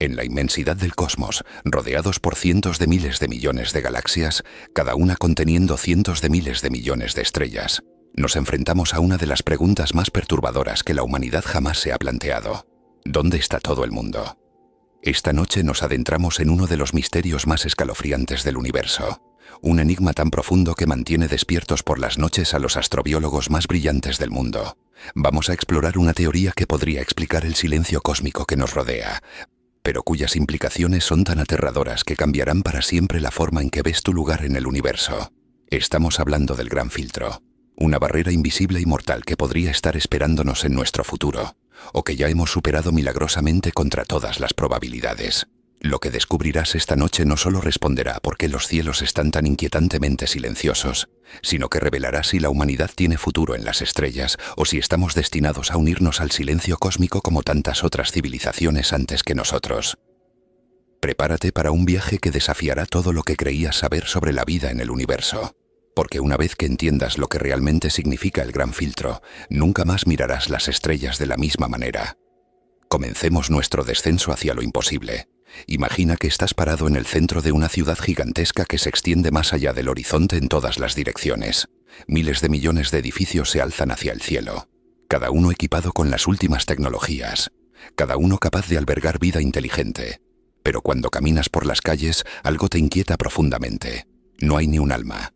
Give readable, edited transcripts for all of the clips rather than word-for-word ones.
En la inmensidad del cosmos, rodeados por cientos de miles de millones de galaxias, cada una conteniendo cientos de miles de millones de estrellas, nos enfrentamos a una de las preguntas más perturbadoras que la humanidad jamás se ha planteado. ¿Dónde está todo el mundo? Esta noche nos adentramos en uno de los misterios más escalofriantes del universo, un enigma tan profundo que mantiene despiertos por las noches a los astrobiólogos más brillantes del mundo. Vamos a explorar una teoría que podría explicar el silencio cósmico que nos rodea, pero cuyas implicaciones son tan aterradoras que cambiarán para siempre la forma en que ves tu lugar en el universo. Estamos hablando del Gran Filtro, una barrera invisible y mortal que podría estar esperándonos en nuestro futuro, o que ya hemos superado milagrosamente contra todas las probabilidades. Lo que descubrirás esta noche no solo responderá a por qué los cielos están tan inquietantemente silenciosos, sino que revelará si la humanidad tiene futuro en las estrellas o si estamos destinados a unirnos al silencio cósmico como tantas otras civilizaciones antes que nosotros. Prepárate para un viaje que desafiará todo lo que creías saber sobre la vida en el universo, porque una vez que entiendas lo que realmente significa el Gran Filtro, nunca más mirarás las estrellas de la misma manera. Comencemos nuestro descenso hacia lo imposible. Imagina que estás parado en el centro de una ciudad gigantesca que se extiende más allá del horizonte en todas las direcciones. Miles de millones de edificios se alzan hacia el cielo, cada uno equipado con las últimas tecnologías, cada uno capaz de albergar vida inteligente. Pero cuando caminas por las calles, algo te inquieta profundamente. No hay ni un alma.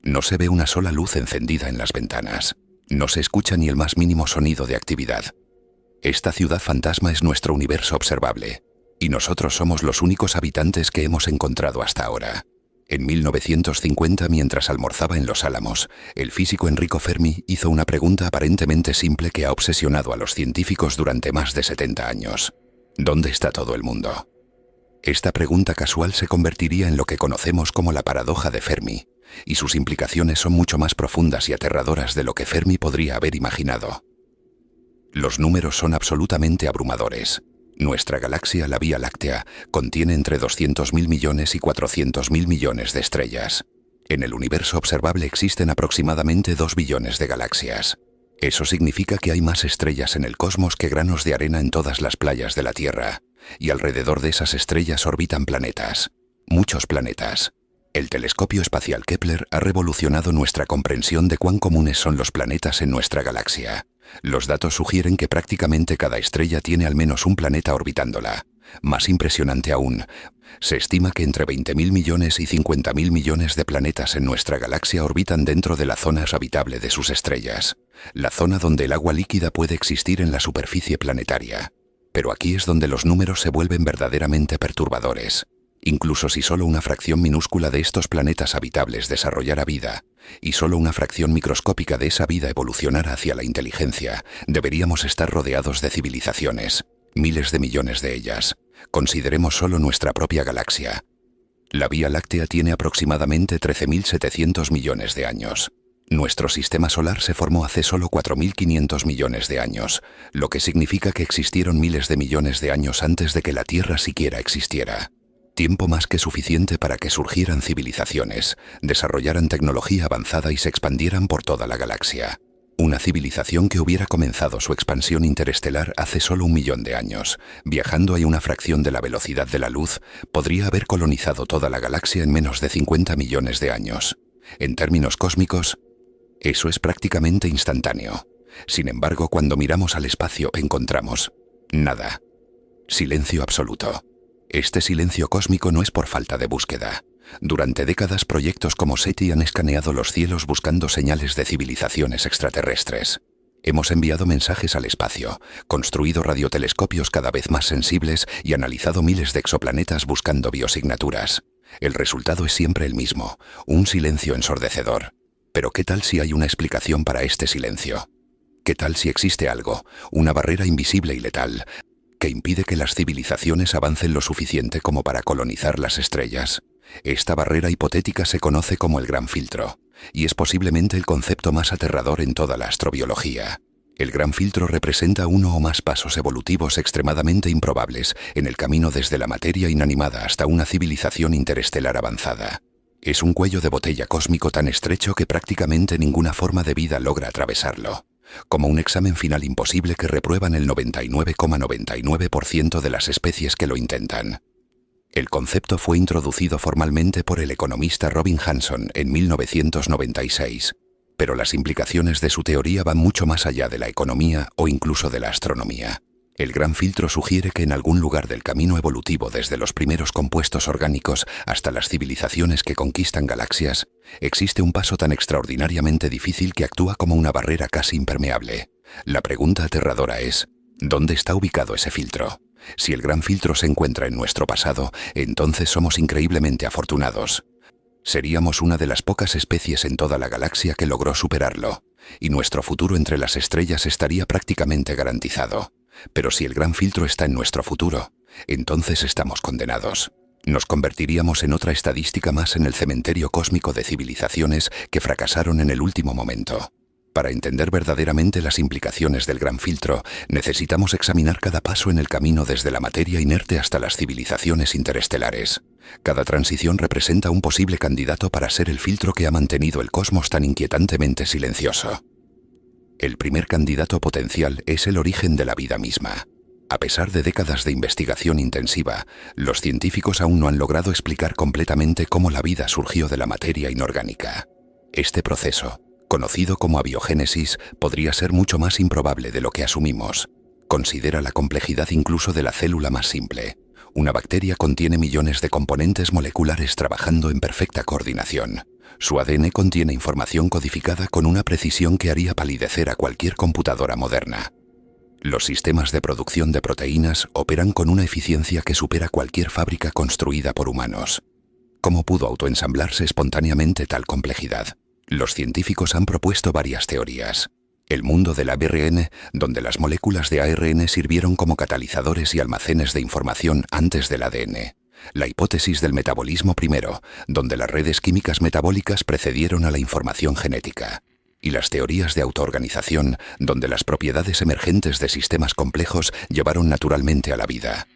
No se ve una sola luz encendida en las ventanas. No se escucha ni el más mínimo sonido de actividad. Esta ciudad fantasma es nuestro universo observable, y nosotros somos los únicos habitantes que hemos encontrado hasta ahora. En 1950, mientras almorzaba en Los Álamos, el físico Enrico Fermi hizo una pregunta aparentemente simple que ha obsesionado a los científicos durante más de 70 años. ¿Dónde está todo el mundo? Esta pregunta casual se convertiría en lo que conocemos como la paradoja de Fermi, y sus implicaciones son mucho más profundas y aterradoras de lo que Fermi podría haber imaginado. Los números son absolutamente abrumadores. Nuestra galaxia, la Vía Láctea, contiene entre 200.000 millones y 400.000 millones de estrellas. En el universo observable existen aproximadamente 2 billones de galaxias. Eso significa que hay más estrellas en el cosmos que granos de arena en todas las playas de la Tierra, y alrededor de esas estrellas orbitan planetas. Muchos planetas. El telescopio espacial Kepler ha revolucionado nuestra comprensión de cuán comunes son los planetas en nuestra galaxia. Los datos sugieren que prácticamente cada estrella tiene al menos un planeta orbitándola. Más impresionante aún, se estima que entre 20.000 millones y 50.000 millones de planetas en nuestra galaxia orbitan dentro de la zona habitable de sus estrellas, la zona donde el agua líquida puede existir en la superficie planetaria. Pero aquí es donde los números se vuelven verdaderamente perturbadores. Incluso si solo una fracción minúscula de estos planetas habitables desarrollara vida, y solo una fracción microscópica de esa vida evolucionara hacia la inteligencia, deberíamos estar rodeados de civilizaciones, miles de millones de ellas. Consideremos solo nuestra propia galaxia. La Vía Láctea tiene aproximadamente 13.700 millones de años. Nuestro sistema solar se formó hace solo 4.500 millones de años, lo que significa que existieron miles de millones de años antes de que la Tierra siquiera existiera. Tiempo más que suficiente para que surgieran civilizaciones, desarrollaran tecnología avanzada y se expandieran por toda la galaxia. Una civilización que hubiera comenzado su expansión interestelar hace solo 1 millón de años, viajando a una fracción de la velocidad de la luz, podría haber colonizado toda la galaxia en menos de 50 millones de años. En términos cósmicos, eso es prácticamente instantáneo. Sin embargo, cuando miramos al espacio encontramos nada. Silencio absoluto. Este silencio cósmico no es por falta de búsqueda. Durante décadas, proyectos como SETI han escaneado los cielos buscando señales de civilizaciones extraterrestres. Hemos enviado mensajes al espacio, construido radiotelescopios cada vez más sensibles y analizado miles de exoplanetas buscando biosignaturas. El resultado es siempre el mismo, un silencio ensordecedor. Pero ¿qué tal si hay una explicación para este silencio? ¿Qué tal si existe algo, una barrera invisible y letal, que impide que las civilizaciones avancen lo suficiente como para colonizar las estrellas? Esta barrera hipotética se conoce como el Gran Filtro, y es posiblemente el concepto más aterrador en toda la astrobiología. El Gran Filtro representa uno o más pasos evolutivos extremadamente improbables en el camino desde la materia inanimada hasta una civilización interestelar avanzada. Es un cuello de botella cósmico tan estrecho que prácticamente ninguna forma de vida logra atravesarlo. como un examen final imposible que reprueban el 99,99% de las especies que lo intentan. El concepto fue introducido formalmente por el economista Robin Hanson en 1996, pero las implicaciones de su teoría van mucho más allá de la economía o incluso de la astronomía. El gran filtro sugiere que en algún lugar del camino evolutivo, desde los primeros compuestos orgánicos hasta las civilizaciones que conquistan galaxias, existe un paso tan extraordinariamente difícil que actúa como una barrera casi impermeable. La pregunta aterradora es, ¿dónde está ubicado ese filtro? Si el gran filtro se encuentra en nuestro pasado, entonces somos increíblemente afortunados. Seríamos una de las pocas especies en toda la galaxia que logró superarlo, y nuestro futuro entre las estrellas estaría prácticamente garantizado. Pero si el gran filtro está en nuestro futuro, entonces estamos condenados. Nos convertiríamos en otra estadística más en el cementerio cósmico de civilizaciones que fracasaron en el último momento. Para entender verdaderamente las implicaciones del gran filtro, necesitamos examinar cada paso en el camino desde la materia inerte hasta las civilizaciones interestelares. Cada transición representa un posible candidato para ser el filtro que ha mantenido el cosmos tan inquietantemente silencioso. El primer candidato potencial es el origen de la vida misma. A pesar de décadas de investigación intensiva, los científicos aún no han logrado explicar completamente cómo la vida surgió de la materia inorgánica. Este proceso, conocido como abiogénesis, podría ser mucho más improbable de lo que asumimos. Considera la complejidad incluso de la célula más simple. Una bacteria contiene millones de componentes moleculares trabajando en perfecta coordinación. Su ADN contiene información codificada con una precisión que haría palidecer a cualquier computadora moderna. Los sistemas de producción de proteínas operan con una eficiencia que supera cualquier fábrica construida por humanos. ¿Cómo pudo autoensamblarse espontáneamente tal complejidad? Los científicos han propuesto varias teorías. El mundo del ARN, donde las moléculas de ARN sirvieron como catalizadores y almacenes de información antes del ADN. La hipótesis del metabolismo primero, donde las redes químicas metabólicas precedieron a la información genética. Y las teorías de autoorganización, donde las propiedades emergentes de sistemas complejos llevaron naturalmente a la vida.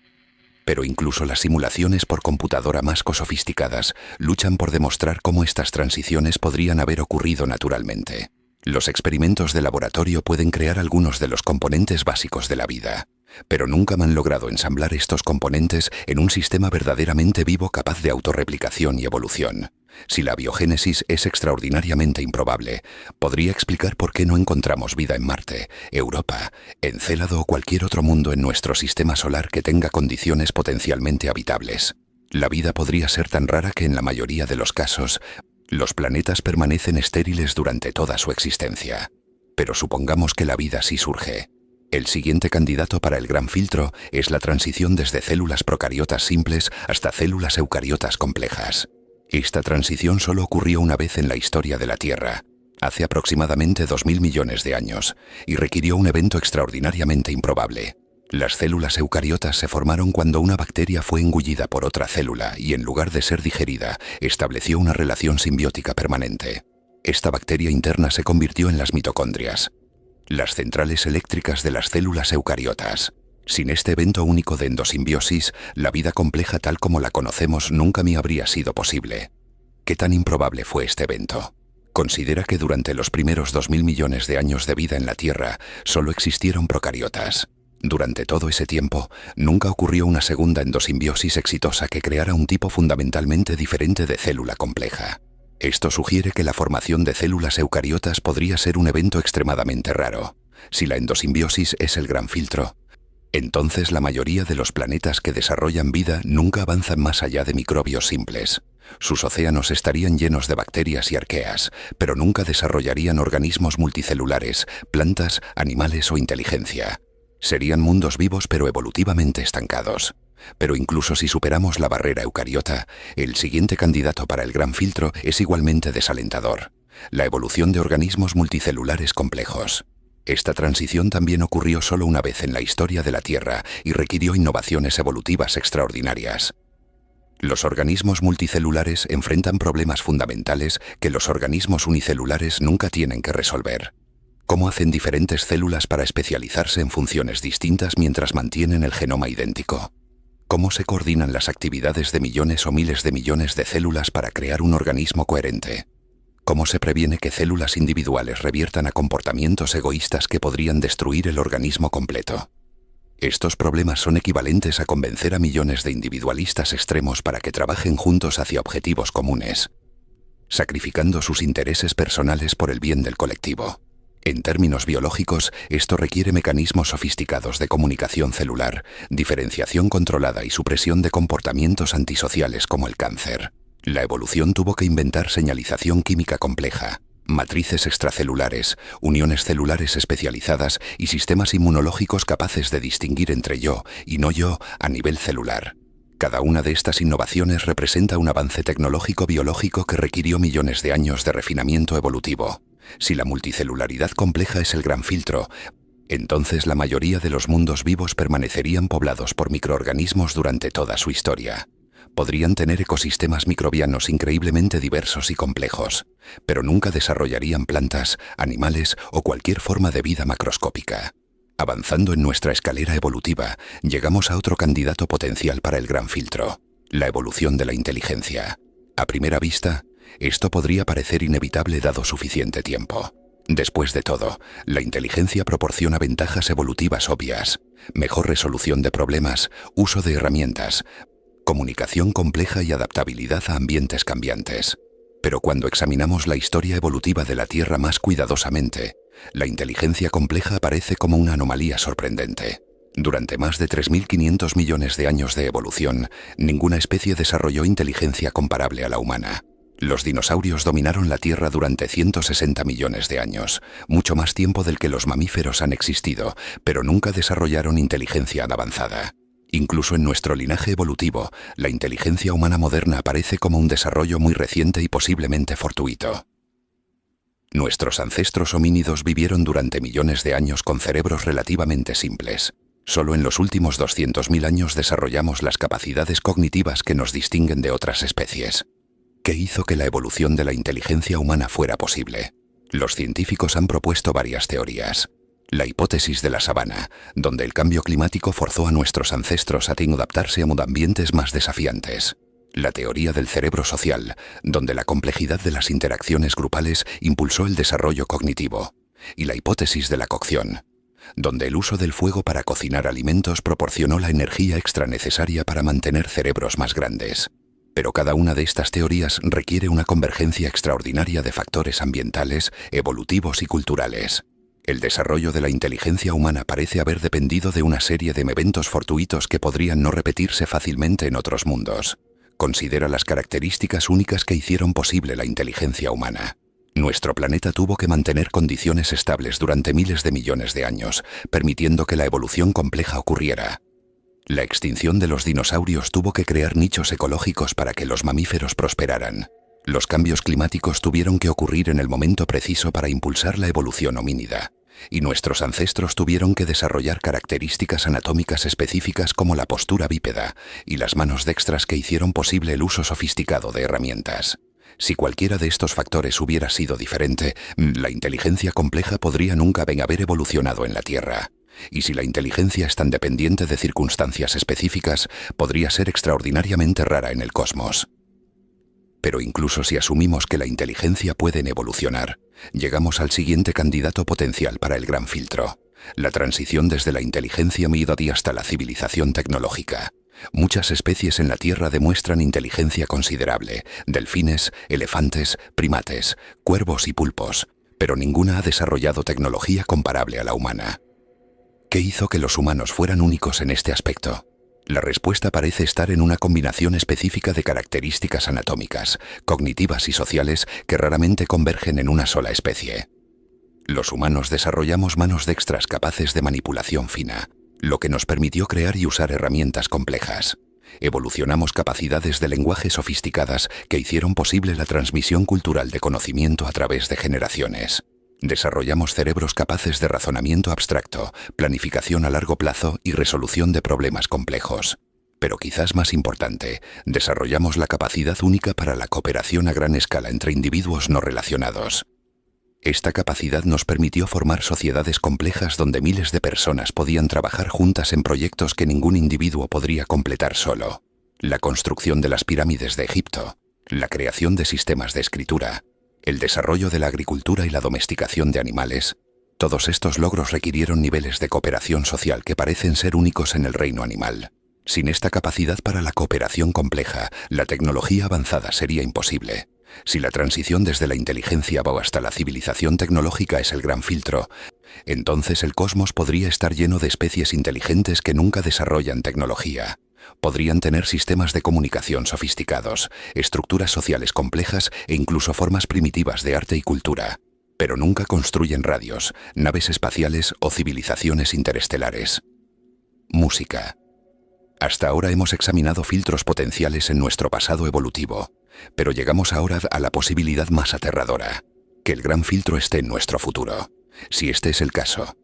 Pero incluso las simulaciones por computadora más sofisticadas luchan por demostrar cómo estas transiciones podrían haber ocurrido naturalmente. Los experimentos de laboratorio pueden crear algunos de los componentes básicos de la vida, pero nunca han logrado ensamblar estos componentes en un sistema verdaderamente vivo capaz de autorreplicación y evolución. Si la biogénesis es extraordinariamente improbable, podría explicar por qué no encontramos vida en Marte, Europa, Encélado o cualquier otro mundo en nuestro sistema solar que tenga condiciones potencialmente habitables. La vida podría ser tan rara que en la mayoría de los casos, los planetas permanecen estériles durante toda su existencia. Pero supongamos que la vida sí surge. El siguiente candidato para el gran filtro es la transición desde células procariotas simples hasta células eucariotas complejas. Esta transición solo ocurrió una vez en la historia de la Tierra, hace aproximadamente 2000 millones de años, y requirió un evento extraordinariamente improbable. Las células eucariotas se formaron cuando una bacteria fue engullida por otra célula y, en lugar de ser digerida, estableció una relación simbiótica permanente. Esta bacteria interna se convirtió en las mitocondrias, las centrales eléctricas de las células eucariotas. Sin este evento único de endosimbiosis, la vida compleja tal como la conocemos nunca me habría sido posible. ¿Qué tan improbable fue este evento? Considera que durante los primeros 2000 millones de años de vida en la Tierra, solo existieron procariotas. Durante todo ese tiempo, nunca ocurrió una segunda endosimbiosis exitosa que creara un tipo fundamentalmente diferente de célula compleja. Esto sugiere que la formación de células eucariotas podría ser un evento extremadamente raro. Si la endosimbiosis es el gran filtro, entonces la mayoría de los planetas que desarrollan vida nunca avanzan más allá de microbios simples. Sus océanos estarían llenos de bacterias y arqueas, pero nunca desarrollarían organismos multicelulares, plantas, animales o inteligencia. Serían mundos vivos pero evolutivamente estancados. Pero incluso si superamos la barrera eucariota, el siguiente candidato para el gran filtro es igualmente desalentador: la evolución de organismos multicelulares complejos. Esta transición también ocurrió solo una vez en la historia de la Tierra y requirió innovaciones evolutivas extraordinarias. Los organismos multicelulares enfrentan problemas fundamentales que los organismos unicelulares nunca tienen que resolver. ¿Cómo hacen diferentes células para especializarse en funciones distintas mientras mantienen el genoma idéntico? ¿Cómo se coordinan las actividades de millones o miles de millones de células para crear un organismo coherente? ¿Cómo se previene que células individuales reviertan a comportamientos egoístas que podrían destruir el organismo completo? Estos problemas son equivalentes a convencer a millones de individualistas extremos para que trabajen juntos hacia objetivos comunes, sacrificando sus intereses personales por el bien del colectivo. En términos biológicos, esto requiere mecanismos sofisticados de comunicación celular, diferenciación controlada y supresión de comportamientos antisociales como el cáncer. La evolución tuvo que inventar señalización química compleja, matrices extracelulares, uniones celulares especializadas y sistemas inmunológicos capaces de distinguir entre yo y no yo a nivel celular. Cada una de estas innovaciones representa un avance tecnológico biológico que requirió millones de años de refinamiento evolutivo. Si la multicelularidad compleja es el gran filtro, entonces la mayoría de los mundos vivos permanecerían poblados por microorganismos durante toda su historia. Podrían tener ecosistemas microbianos increíblemente diversos y complejos, pero nunca desarrollarían plantas, animales o cualquier forma de vida macroscópica. Avanzando en nuestra escalera evolutiva, llegamos a otro candidato potencial para el gran filtro: la evolución de la inteligencia. A primera vista, esto podría parecer inevitable dado suficiente tiempo. Después de todo, la inteligencia proporciona ventajas evolutivas obvias: mejor resolución de problemas, uso de herramientas, comunicación compleja y adaptabilidad a ambientes cambiantes. Pero cuando examinamos la historia evolutiva de la Tierra más cuidadosamente, la inteligencia compleja aparece como una anomalía sorprendente. Durante más de 3.500 millones de años de evolución, ninguna especie desarrolló inteligencia comparable a la humana. Los dinosaurios dominaron la Tierra durante 160 millones de años, mucho más tiempo del que los mamíferos han existido, pero nunca desarrollaron inteligencia avanzada. Incluso en nuestro linaje evolutivo, la inteligencia humana moderna aparece como un desarrollo muy reciente y posiblemente fortuito. Nuestros ancestros homínidos vivieron durante millones de años con cerebros relativamente simples. Solo en los últimos 200.000 años desarrollamos las capacidades cognitivas que nos distinguen de otras especies. ¿Qué hizo que la evolución de la inteligencia humana fuera posible? Los científicos han propuesto varias teorías. La hipótesis de la sabana, donde el cambio climático forzó a nuestros ancestros a adaptarse a ambientes más desafiantes. La teoría del cerebro social, donde la complejidad de las interacciones grupales impulsó el desarrollo cognitivo. Y la hipótesis de la cocción, donde el uso del fuego para cocinar alimentos proporcionó la energía extra necesaria para mantener cerebros más grandes. Pero cada una de estas teorías requiere una convergencia extraordinaria de factores ambientales, evolutivos y culturales. El desarrollo de la inteligencia humana parece haber dependido de una serie de eventos fortuitos que podrían no repetirse fácilmente en otros mundos. Considera las características únicas que hicieron posible la inteligencia humana. Nuestro planeta tuvo que mantener condiciones estables durante miles de millones de años, permitiendo que la evolución compleja ocurriera. La extinción de los dinosaurios tuvo que crear nichos ecológicos para que los mamíferos prosperaran. Los cambios climáticos tuvieron que ocurrir en el momento preciso para impulsar la evolución homínida. Y nuestros ancestros tuvieron que desarrollar características anatómicas específicas como la postura bípeda y las manos dextras que hicieron posible el uso sofisticado de herramientas. Si cualquiera de estos factores hubiera sido diferente, la inteligencia compleja podría nunca haber evolucionado en la Tierra. Y si la inteligencia es tan dependiente de circunstancias específicas, podría ser extraordinariamente rara en el cosmos. Pero incluso si asumimos que la inteligencia puede evolucionar, llegamos al siguiente candidato potencial para el gran filtro: la transición desde la inteligencia media hasta la civilización tecnológica. Muchas especies en la Tierra demuestran inteligencia considerable: delfines, elefantes, primates, cuervos y pulpos, pero ninguna ha desarrollado tecnología comparable a la humana. ¿Qué hizo que los humanos fueran únicos en este aspecto? La respuesta parece estar en una combinación específica de características anatómicas, cognitivas y sociales que raramente convergen en una sola especie. Los humanos desarrollamos manos dextras capaces de manipulación fina, lo que nos permitió crear y usar herramientas complejas. Evolucionamos capacidades de lenguaje sofisticadas que hicieron posible la transmisión cultural de conocimiento a través de generaciones. Desarrollamos cerebros capaces de razonamiento abstracto, planificación a largo plazo y resolución de problemas complejos. Pero quizás más importante, desarrollamos la capacidad única para la cooperación a gran escala entre individuos no relacionados. Esta capacidad nos permitió formar sociedades complejas donde miles de personas podían trabajar juntas en proyectos que ningún individuo podría completar solo. La construcción de las pirámides de Egipto, la creación de sistemas de escritura, el desarrollo de la agricultura y la domesticación de animales. Todos estos logros requirieron niveles de cooperación social que parecen ser únicos en el reino animal. Sin esta capacidad para la cooperación compleja, la tecnología avanzada sería imposible. Si la transición desde la inteligencia Bow hasta la civilización tecnológica es el gran filtro, entonces el cosmos podría estar lleno de especies inteligentes que nunca desarrollan tecnología. Podrían tener sistemas de comunicación sofisticados, estructuras sociales complejas e incluso formas primitivas de arte y cultura. Pero nunca construyen radios, naves espaciales o civilizaciones interestelares. Música. Hasta ahora hemos examinado filtros potenciales en nuestro pasado evolutivo, pero llegamos ahora a la posibilidad más aterradora, que el gran filtro esté en nuestro futuro. Si este es el caso,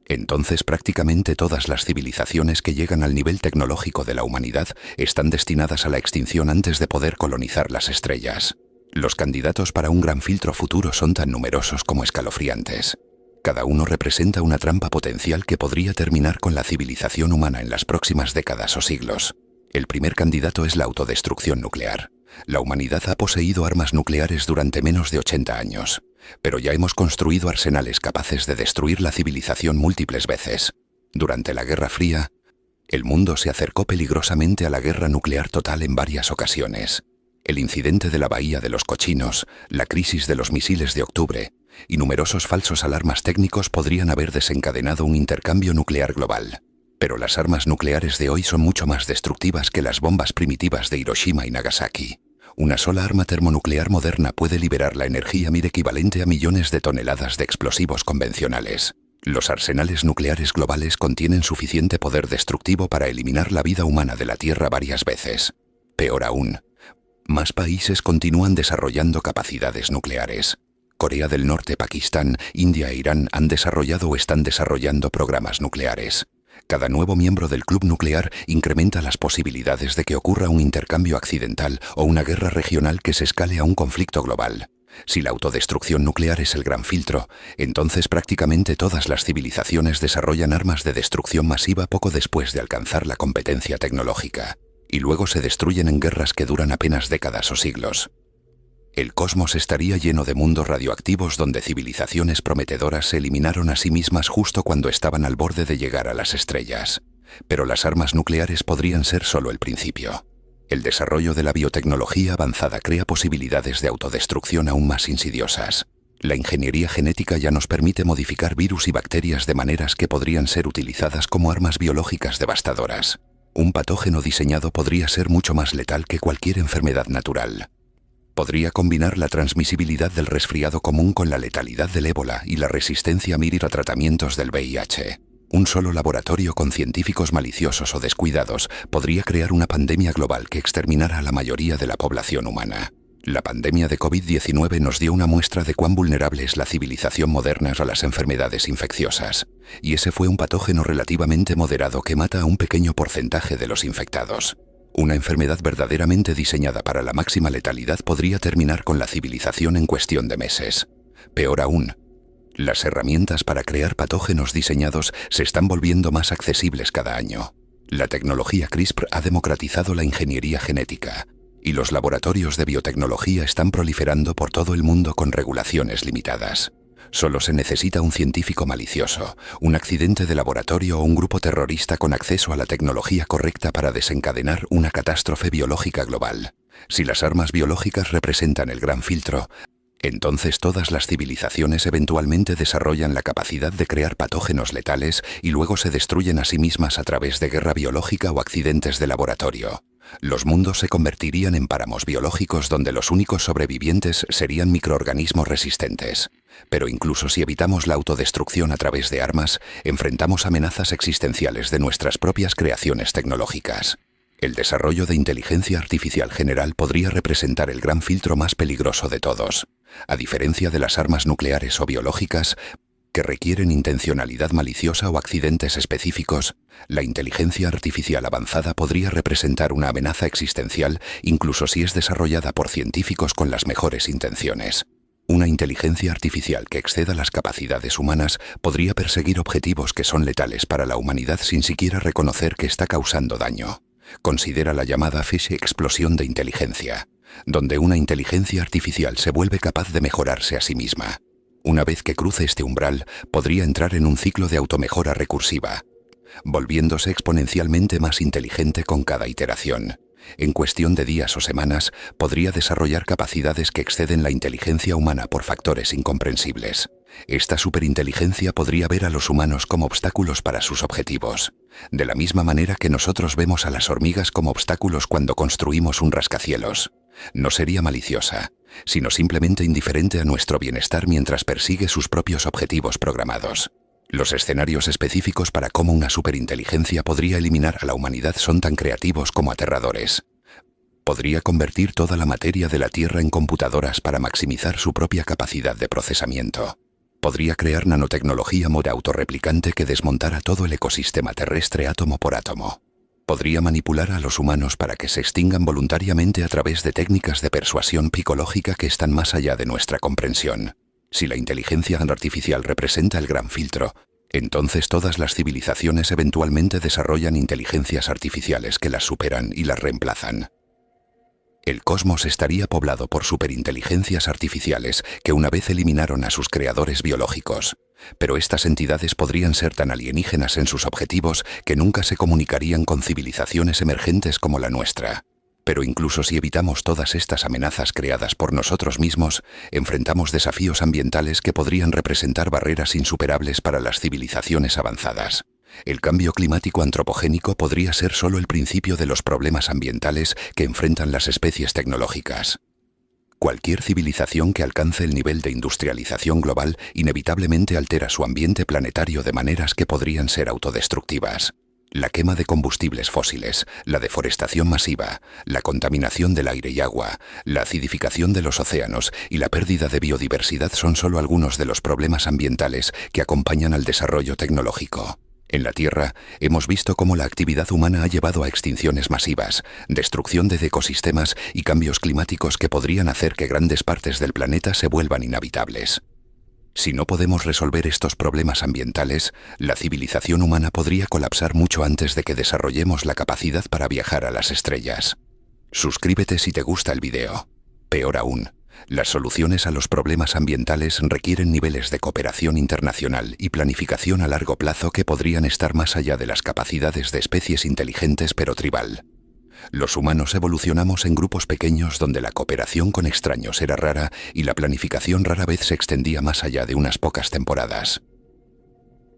entonces prácticamente todas las civilizaciones que llegan al nivel tecnológico de la humanidad están destinadas a la extinción antes de poder colonizar las estrellas. Los candidatos para un gran filtro futuro son tan numerosos como escalofriantes. Cada uno representa una trampa potencial que podría terminar con la civilización humana en las próximas décadas o siglos. El primer candidato es la autodestrucción nuclear. La humanidad ha poseído armas nucleares durante menos de 80 años, pero ya hemos construido arsenales capaces de destruir la civilización múltiples veces. Durante la Guerra Fría, el mundo se acercó peligrosamente a la guerra nuclear total en varias ocasiones. El incidente de la Bahía de los Cochinos, la crisis de los misiles de octubre y numerosos falsos alarmas técnicos podrían haber desencadenado un intercambio nuclear global. Pero las armas nucleares de hoy son mucho más destructivas que las bombas primitivas de Hiroshima y Nagasaki. Una sola arma termonuclear moderna puede liberar la energía MIR equivalente a millones de toneladas de explosivos convencionales. Los arsenales nucleares globales contienen suficiente poder destructivo para eliminar la vida humana de la Tierra varias veces. Peor aún, más países continúan desarrollando capacidades nucleares. Corea del Norte, Pakistán, India e Irán han desarrollado o están desarrollando programas nucleares. Cada nuevo miembro del club nuclear incrementa las posibilidades de que ocurra un intercambio accidental o una guerra regional que se escale a un conflicto global. Si la autodestrucción nuclear es el gran filtro, entonces prácticamente todas las civilizaciones desarrollan armas de destrucción masiva poco después de alcanzar la competencia tecnológica, y luego se destruyen en guerras que duran apenas décadas o siglos. El cosmos estaría lleno de mundos radioactivos donde civilizaciones prometedoras se eliminaron a sí mismas justo cuando estaban al borde de llegar a las estrellas. Pero las armas nucleares podrían ser solo el principio. El desarrollo de la biotecnología avanzada crea posibilidades de autodestrucción aún más insidiosas. La ingeniería genética ya nos permite modificar virus y bacterias de maneras que podrían ser utilizadas como armas biológicas devastadoras. Un patógeno diseñado podría ser mucho más letal que cualquier enfermedad natural. Podría combinar la transmisibilidad del resfriado común con la letalidad del ébola y la resistencia MIR a tratamientos del VIH. Un solo laboratorio con científicos maliciosos o descuidados podría crear una pandemia global que exterminara a la mayoría de la población humana. La pandemia de COVID-19 nos dio una muestra de cuán vulnerable es la civilización moderna a las enfermedades infecciosas, y ese fue un patógeno relativamente moderado que mata a un pequeño porcentaje de los infectados. Una enfermedad verdaderamente diseñada para la máxima letalidad podría terminar con la civilización en cuestión de meses. Peor aún, las herramientas para crear patógenos diseñados se están volviendo más accesibles cada año. La tecnología CRISPR ha democratizado la ingeniería genética, y los laboratorios de biotecnología están proliferando por todo el mundo con regulaciones limitadas. Solo se necesita un científico malicioso, un accidente de laboratorio o un grupo terrorista con acceso a la tecnología correcta para desencadenar una catástrofe biológica global. Si las armas biológicas representan el gran filtro, entonces todas las civilizaciones eventualmente desarrollan la capacidad de crear patógenos letales y luego se destruyen a sí mismas a través de guerra biológica o accidentes de laboratorio. Los mundos se convertirían en páramos biológicos donde los únicos sobrevivientes serían microorganismos resistentes. Pero incluso si evitamos la autodestrucción a través de armas, enfrentamos amenazas existenciales de nuestras propias creaciones tecnológicas. El desarrollo de inteligencia artificial general podría representar el gran filtro más peligroso de todos. A diferencia de las armas nucleares o biológicas, que requieren intencionalidad maliciosa o accidentes específicos, la inteligencia artificial avanzada podría representar una amenaza existencial incluso si es desarrollada por científicos con las mejores intenciones. Una inteligencia artificial que exceda las capacidades humanas podría perseguir objetivos que son letales para la humanidad sin siquiera reconocer que está causando daño. Considera la llamada Fish explosión de inteligencia. donde una inteligencia artificial se vuelve capaz de mejorarse a sí misma. Una vez que cruce este umbral, podría entrar en un ciclo de automejora recursiva, volviéndose exponencialmente más inteligente con cada iteración. En cuestión de días o semanas, podría desarrollar capacidades que exceden la inteligencia humana por factores incomprensibles. Esta superinteligencia podría ver a los humanos como obstáculos para sus objetivos, de la misma manera que nosotros vemos a las hormigas como obstáculos cuando construimos un rascacielos. No sería maliciosa, sino simplemente indiferente a nuestro bienestar mientras persigue sus propios objetivos programados. Los escenarios específicos para cómo una superinteligencia podría eliminar a la humanidad son tan creativos como aterradores. Podría convertir toda la materia de la Tierra en computadoras para maximizar su propia capacidad de procesamiento. Podría crear nanotecnología moda autorreplicante que desmontara todo el ecosistema terrestre átomo por átomo. Podría manipular a los humanos para que se extingan voluntariamente a través de técnicas de persuasión psicológica que están más allá de nuestra comprensión. Si la inteligencia artificial representa el gran filtro, entonces todas las civilizaciones eventualmente desarrollan inteligencias artificiales que las superan y las reemplazan. El cosmos estaría poblado por superinteligencias artificiales que una vez eliminaron a sus creadores biológicos, pero estas entidades podrían ser tan alienígenas en sus objetivos que nunca se comunicarían con civilizaciones emergentes como la nuestra. Pero incluso si evitamos todas estas amenazas creadas por nosotros mismos, enfrentamos desafíos ambientales que podrían representar barreras insuperables para las civilizaciones avanzadas. El cambio climático antropogénico podría ser solo el principio de los problemas ambientales que enfrentan las especies tecnológicas. Cualquier civilización que alcance el nivel de industrialización global inevitablemente altera su ambiente planetario de maneras que podrían ser autodestructivas. La quema de combustibles fósiles, la deforestación masiva, la contaminación del aire y agua, la acidificación de los océanos y la pérdida de biodiversidad son solo algunos de los problemas ambientales que acompañan al desarrollo tecnológico. En la Tierra, hemos visto cómo la actividad humana ha llevado a extinciones masivas, destrucción de ecosistemas y cambios climáticos que podrían hacer que grandes partes del planeta se vuelvan inhabitables. Si no podemos resolver estos problemas ambientales, la civilización humana podría colapsar mucho antes de que desarrollemos la capacidad para viajar a las estrellas. Suscríbete si te gusta el video. Peor aún, las soluciones a los problemas ambientales requieren niveles de cooperación internacional y planificación a largo plazo que podrían estar más allá de las capacidades de especies inteligentes pero tribal. Los humanos evolucionamos en grupos pequeños donde la cooperación con extraños era rara y la planificación rara vez se extendía más allá de unas pocas temporadas.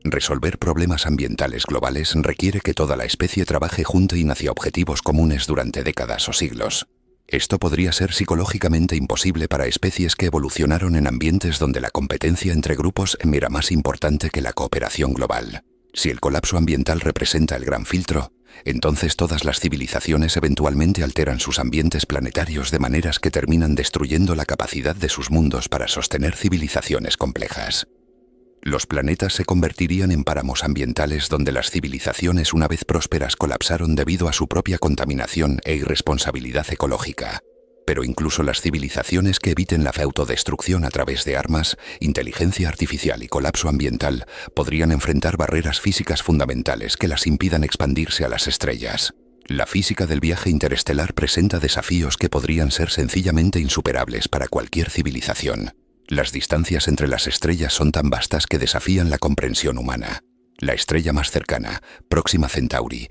Resolver problemas ambientales globales requiere que toda la especie trabaje junta y hacia objetivos comunes durante décadas o siglos. Esto podría ser psicológicamente imposible para especies que evolucionaron en ambientes donde la competencia entre grupos era más importante que la cooperación global. Si el colapso ambiental representa el gran filtro, entonces todas las civilizaciones eventualmente alteran sus ambientes planetarios de maneras que terminan destruyendo la capacidad de sus mundos para sostener civilizaciones complejas. Los planetas se convertirían en páramos ambientales donde las civilizaciones una vez prósperas colapsaron debido a su propia contaminación e irresponsabilidad ecológica. Pero incluso las civilizaciones que eviten la autodestrucción a través de armas, inteligencia artificial y colapso ambiental podrían enfrentar barreras físicas fundamentales que las impidan expandirse a las estrellas. La física del viaje interestelar presenta desafíos que podrían ser sencillamente insuperables para cualquier civilización. Las distancias entre las estrellas son tan vastas que desafían la comprensión humana. La estrella más cercana, Próxima Centauri,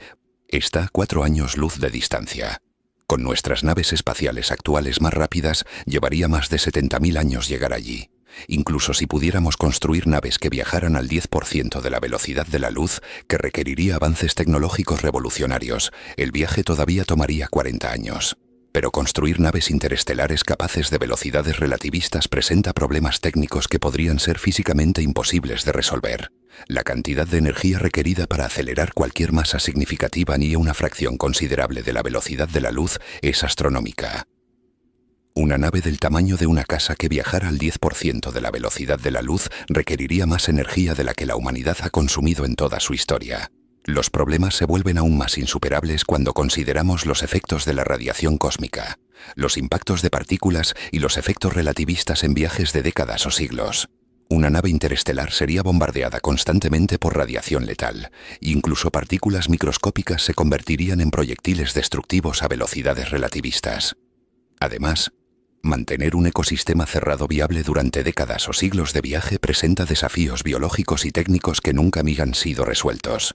está a 4 años luz de distancia. Con nuestras naves espaciales actuales más rápidas, llevaría más de 70.000 años llegar allí. Incluso si pudiéramos construir naves que viajaran al 10% de la velocidad de la luz, que requeriría avances tecnológicos revolucionarios, el viaje todavía tomaría 40 años. Pero construir naves interestelares capaces de velocidades relativistas presenta problemas técnicos que podrían ser físicamente imposibles de resolver. La cantidad de energía requerida para acelerar cualquier masa significativa ni una fracción considerable de la velocidad de la luz es astronómica. Una nave del tamaño de una casa que viajara al 10% de la velocidad de la luz requeriría más energía de la que la humanidad ha consumido en toda su historia. Los problemas se vuelven aún más insuperables cuando consideramos los efectos de la radiación cósmica, los impactos de partículas y los efectos relativistas en viajes de décadas o siglos. Una nave interestelar sería bombardeada constantemente por radiación letal, e incluso partículas microscópicas se convertirían en proyectiles destructivos a velocidades relativistas. Además, mantener un ecosistema cerrado viable durante décadas o siglos de viaje presenta desafíos biológicos y técnicos que nunca habían sido resueltos.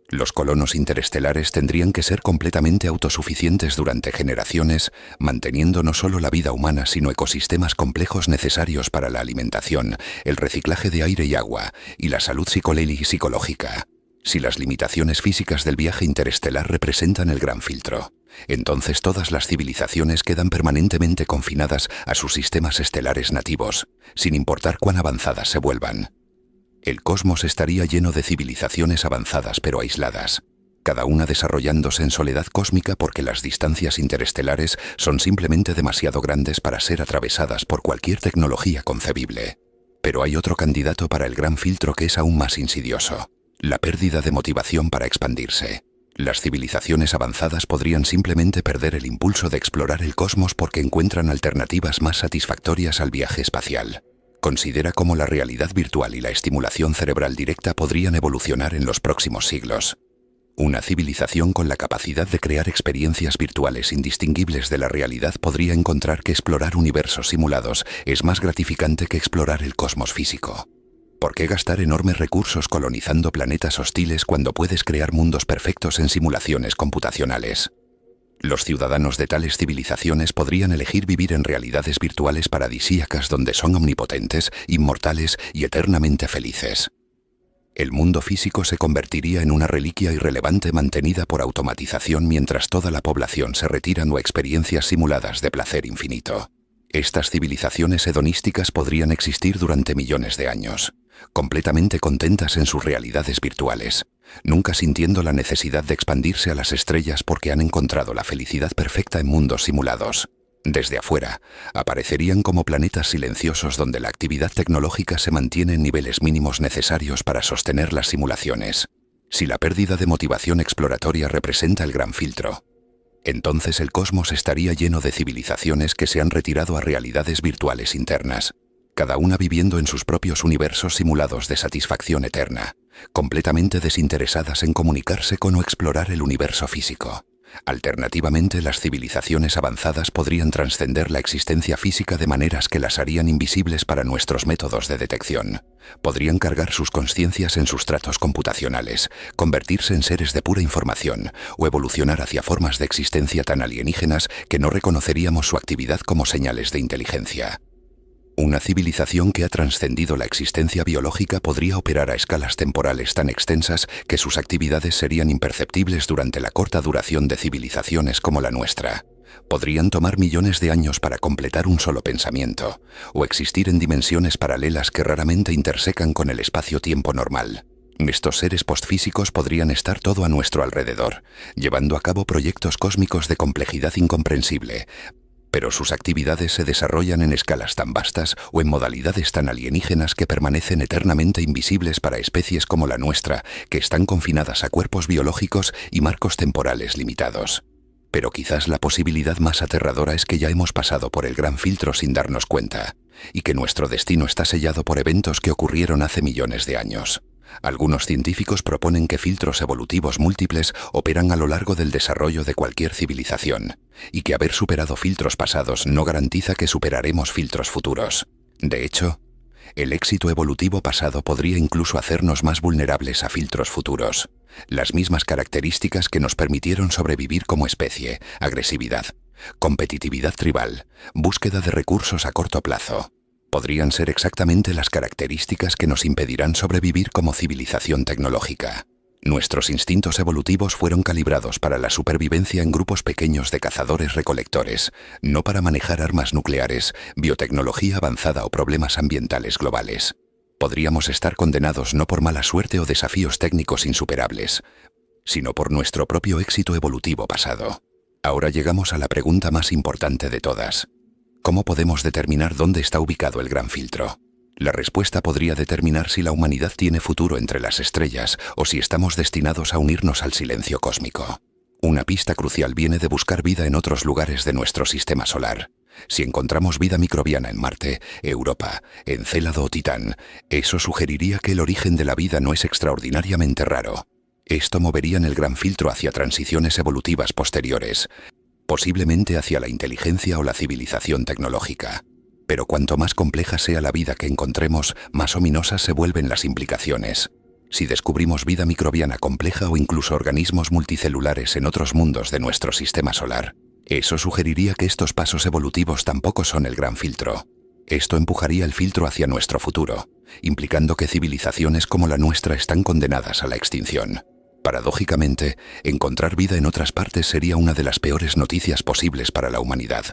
Los colonos interestelares tendrían que ser completamente autosuficientes durante generaciones, manteniendo no solo la vida humana sino ecosistemas complejos necesarios para la alimentación, el reciclaje de aire y agua, y la salud psicológica. Si las limitaciones físicas del viaje interestelar representan el gran filtro, entonces todas las civilizaciones quedan permanentemente confinadas a sus sistemas estelares nativos, sin importar cuán avanzadas se vuelvan. El cosmos estaría lleno de civilizaciones avanzadas pero aisladas, cada una desarrollándose en soledad cósmica porque las distancias interestelares son simplemente demasiado grandes para ser atravesadas por cualquier tecnología concebible. Pero hay otro candidato para el gran filtro que es aún más insidioso: la pérdida de motivación para expandirse. Las civilizaciones avanzadas podrían simplemente perder el impulso de explorar el cosmos porque encuentran alternativas más satisfactorias al viaje espacial. Considera cómo la realidad virtual y la estimulación cerebral directa podrían evolucionar en los próximos siglos. Una civilización con la capacidad de crear experiencias virtuales indistinguibles de la realidad podría encontrar que explorar universos simulados es más gratificante que explorar el cosmos físico. ¿Por qué gastar enormes recursos colonizando planetas hostiles cuando puedes crear mundos perfectos en simulaciones computacionales? Los ciudadanos de tales civilizaciones podrían elegir vivir en realidades virtuales paradisíacas donde son omnipotentes, inmortales y eternamente felices. El mundo físico se convertiría en una reliquia irrelevante mantenida por automatización mientras toda la población se retira a experiencias simuladas de placer infinito. Estas civilizaciones hedonísticas podrían existir durante millones de años, completamente contentas en sus realidades virtuales, nunca sintiendo la necesidad de expandirse a las estrellas porque han encontrado la felicidad perfecta en mundos simulados. Desde afuera, aparecerían como planetas silenciosos donde la actividad tecnológica se mantiene en niveles mínimos necesarios para sostener las simulaciones. Si la pérdida de motivación exploratoria representa el gran filtro, entonces el cosmos estaría lleno de civilizaciones que se han retirado a realidades virtuales internas, cada una viviendo en sus propios universos simulados de satisfacción eterna, completamente desinteresadas en comunicarse con o explorar el universo físico. Alternativamente, las civilizaciones avanzadas podrían trascender la existencia física de maneras que las harían invisibles para nuestros métodos de detección. Podrían cargar sus conciencias en sustratos computacionales, convertirse en seres de pura información o evolucionar hacia formas de existencia tan alienígenas que no reconoceríamos su actividad como señales de inteligencia. Una civilización que ha trascendido la existencia biológica podría operar a escalas temporales tan extensas que sus actividades serían imperceptibles durante la corta duración de civilizaciones como la nuestra. Podrían tomar millones de años para completar un solo pensamiento, o existir en dimensiones paralelas que raramente intersecan con el espacio-tiempo normal. Estos seres postfísicos podrían estar todo a nuestro alrededor, llevando a cabo proyectos cósmicos de complejidad incomprensible, pero sus actividades se desarrollan en escalas tan vastas o en modalidades tan alienígenas que permanecen eternamente invisibles para especies como la nuestra, que están confinadas a cuerpos biológicos y marcos temporales limitados. Pero quizás la posibilidad más aterradora es que ya hemos pasado por el gran filtro sin darnos cuenta, y que nuestro destino está sellado por eventos que ocurrieron hace millones de años. Algunos científicos proponen que filtros evolutivos múltiples operan a lo largo del desarrollo de cualquier civilización, y que haber superado filtros pasados no garantiza que superaremos filtros futuros. De hecho, el éxito evolutivo pasado podría incluso hacernos más vulnerables a filtros futuros. Las mismas características que nos permitieron sobrevivir como especie: agresividad, competitividad tribal, búsqueda de recursos a corto plazo, podrían ser exactamente las características que nos impedirán sobrevivir como civilización tecnológica. Nuestros instintos evolutivos fueron calibrados para la supervivencia en grupos pequeños de cazadores-recolectores, no para manejar armas nucleares, biotecnología avanzada o problemas ambientales globales. Podríamos estar condenados no por mala suerte o desafíos técnicos insuperables, sino por nuestro propio éxito evolutivo pasado. Ahora llegamos a la pregunta más importante de todas: ¿cómo podemos determinar dónde está ubicado el gran filtro? La respuesta podría determinar si la humanidad tiene futuro entre las estrellas o si estamos destinados a unirnos al silencio cósmico. Una pista crucial viene de buscar vida en otros lugares de nuestro sistema solar. Si encontramos vida microbiana en Marte, Europa, Encélado o Titán, eso sugeriría que el origen de la vida no es extraordinariamente raro. Esto movería el gran filtro hacia transiciones evolutivas posteriores, posiblemente hacia la inteligencia o la civilización tecnológica. Pero cuanto más compleja sea la vida que encontremos, más ominosas se vuelven las implicaciones. Si descubrimos vida microbiana compleja o incluso organismos multicelulares en otros mundos de nuestro sistema solar, eso sugeriría que estos pasos evolutivos tampoco son el gran filtro. Esto empujaría el filtro hacia nuestro futuro, implicando que civilizaciones como la nuestra están condenadas a la extinción. Paradójicamente, encontrar vida en otras partes sería una de las peores noticias posibles para la humanidad,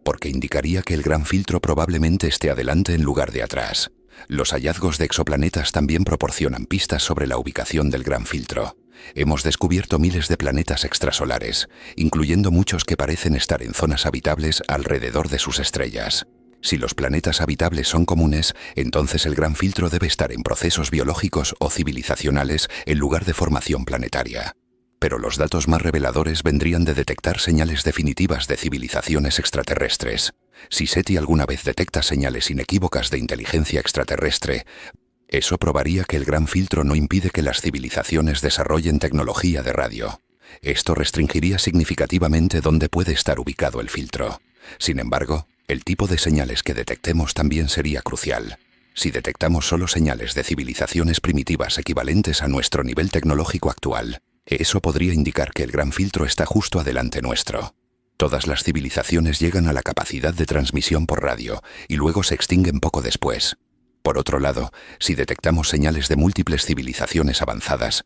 porque indicaría que el gran filtro probablemente esté adelante en lugar de atrás. Los hallazgos de exoplanetas también proporcionan pistas sobre la ubicación del gran filtro. Hemos descubierto miles de planetas extrasolares, incluyendo muchos que parecen estar en zonas habitables alrededor de sus estrellas. Si los planetas habitables son comunes, entonces el gran filtro debe estar en procesos biológicos o civilizacionales en lugar de formación planetaria. Pero los datos más reveladores vendrían de detectar señales definitivas de civilizaciones extraterrestres. Si SETI alguna vez detecta señales inequívocas de inteligencia extraterrestre, eso probaría que el gran filtro no impide que las civilizaciones desarrollen tecnología de radio. Esto restringiría significativamente dónde puede estar ubicado el filtro. Sin embargo, el tipo de señales que detectemos también sería crucial. Si detectamos solo señales de civilizaciones primitivas equivalentes a nuestro nivel tecnológico actual, eso podría indicar que el gran filtro está justo adelante nuestro. Todas las civilizaciones llegan a la capacidad de transmisión por radio y luego se extinguen poco después. Por otro lado, si detectamos señales de múltiples civilizaciones avanzadas,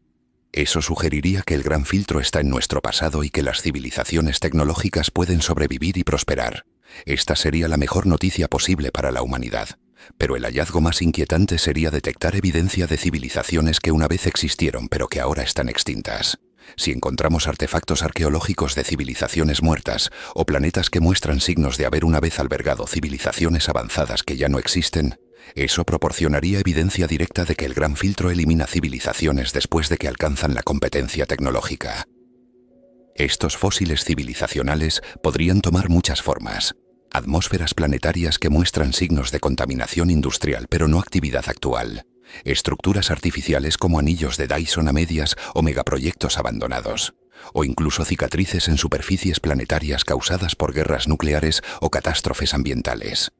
eso sugeriría que el gran filtro está en nuestro pasado y que las civilizaciones tecnológicas pueden sobrevivir y prosperar. Esta sería la mejor noticia posible para la humanidad. Pero el hallazgo más inquietante sería detectar evidencia de civilizaciones que una vez existieron pero que ahora están extintas. Si encontramos artefactos arqueológicos de civilizaciones muertas o planetas que muestran signos de haber una vez albergado civilizaciones avanzadas que ya no existen, eso proporcionaría evidencia directa de que el gran filtro elimina civilizaciones después de que alcanzan la competencia tecnológica. Estos fósiles civilizacionales podrían tomar muchas formas. Atmósferas planetarias que muestran signos de contaminación industrial pero no actividad actual. Estructuras artificiales como anillos de Dyson a medias o megaproyectos abandonados. O incluso cicatrices en superficies planetarias causadas por guerras nucleares o catástrofes ambientales.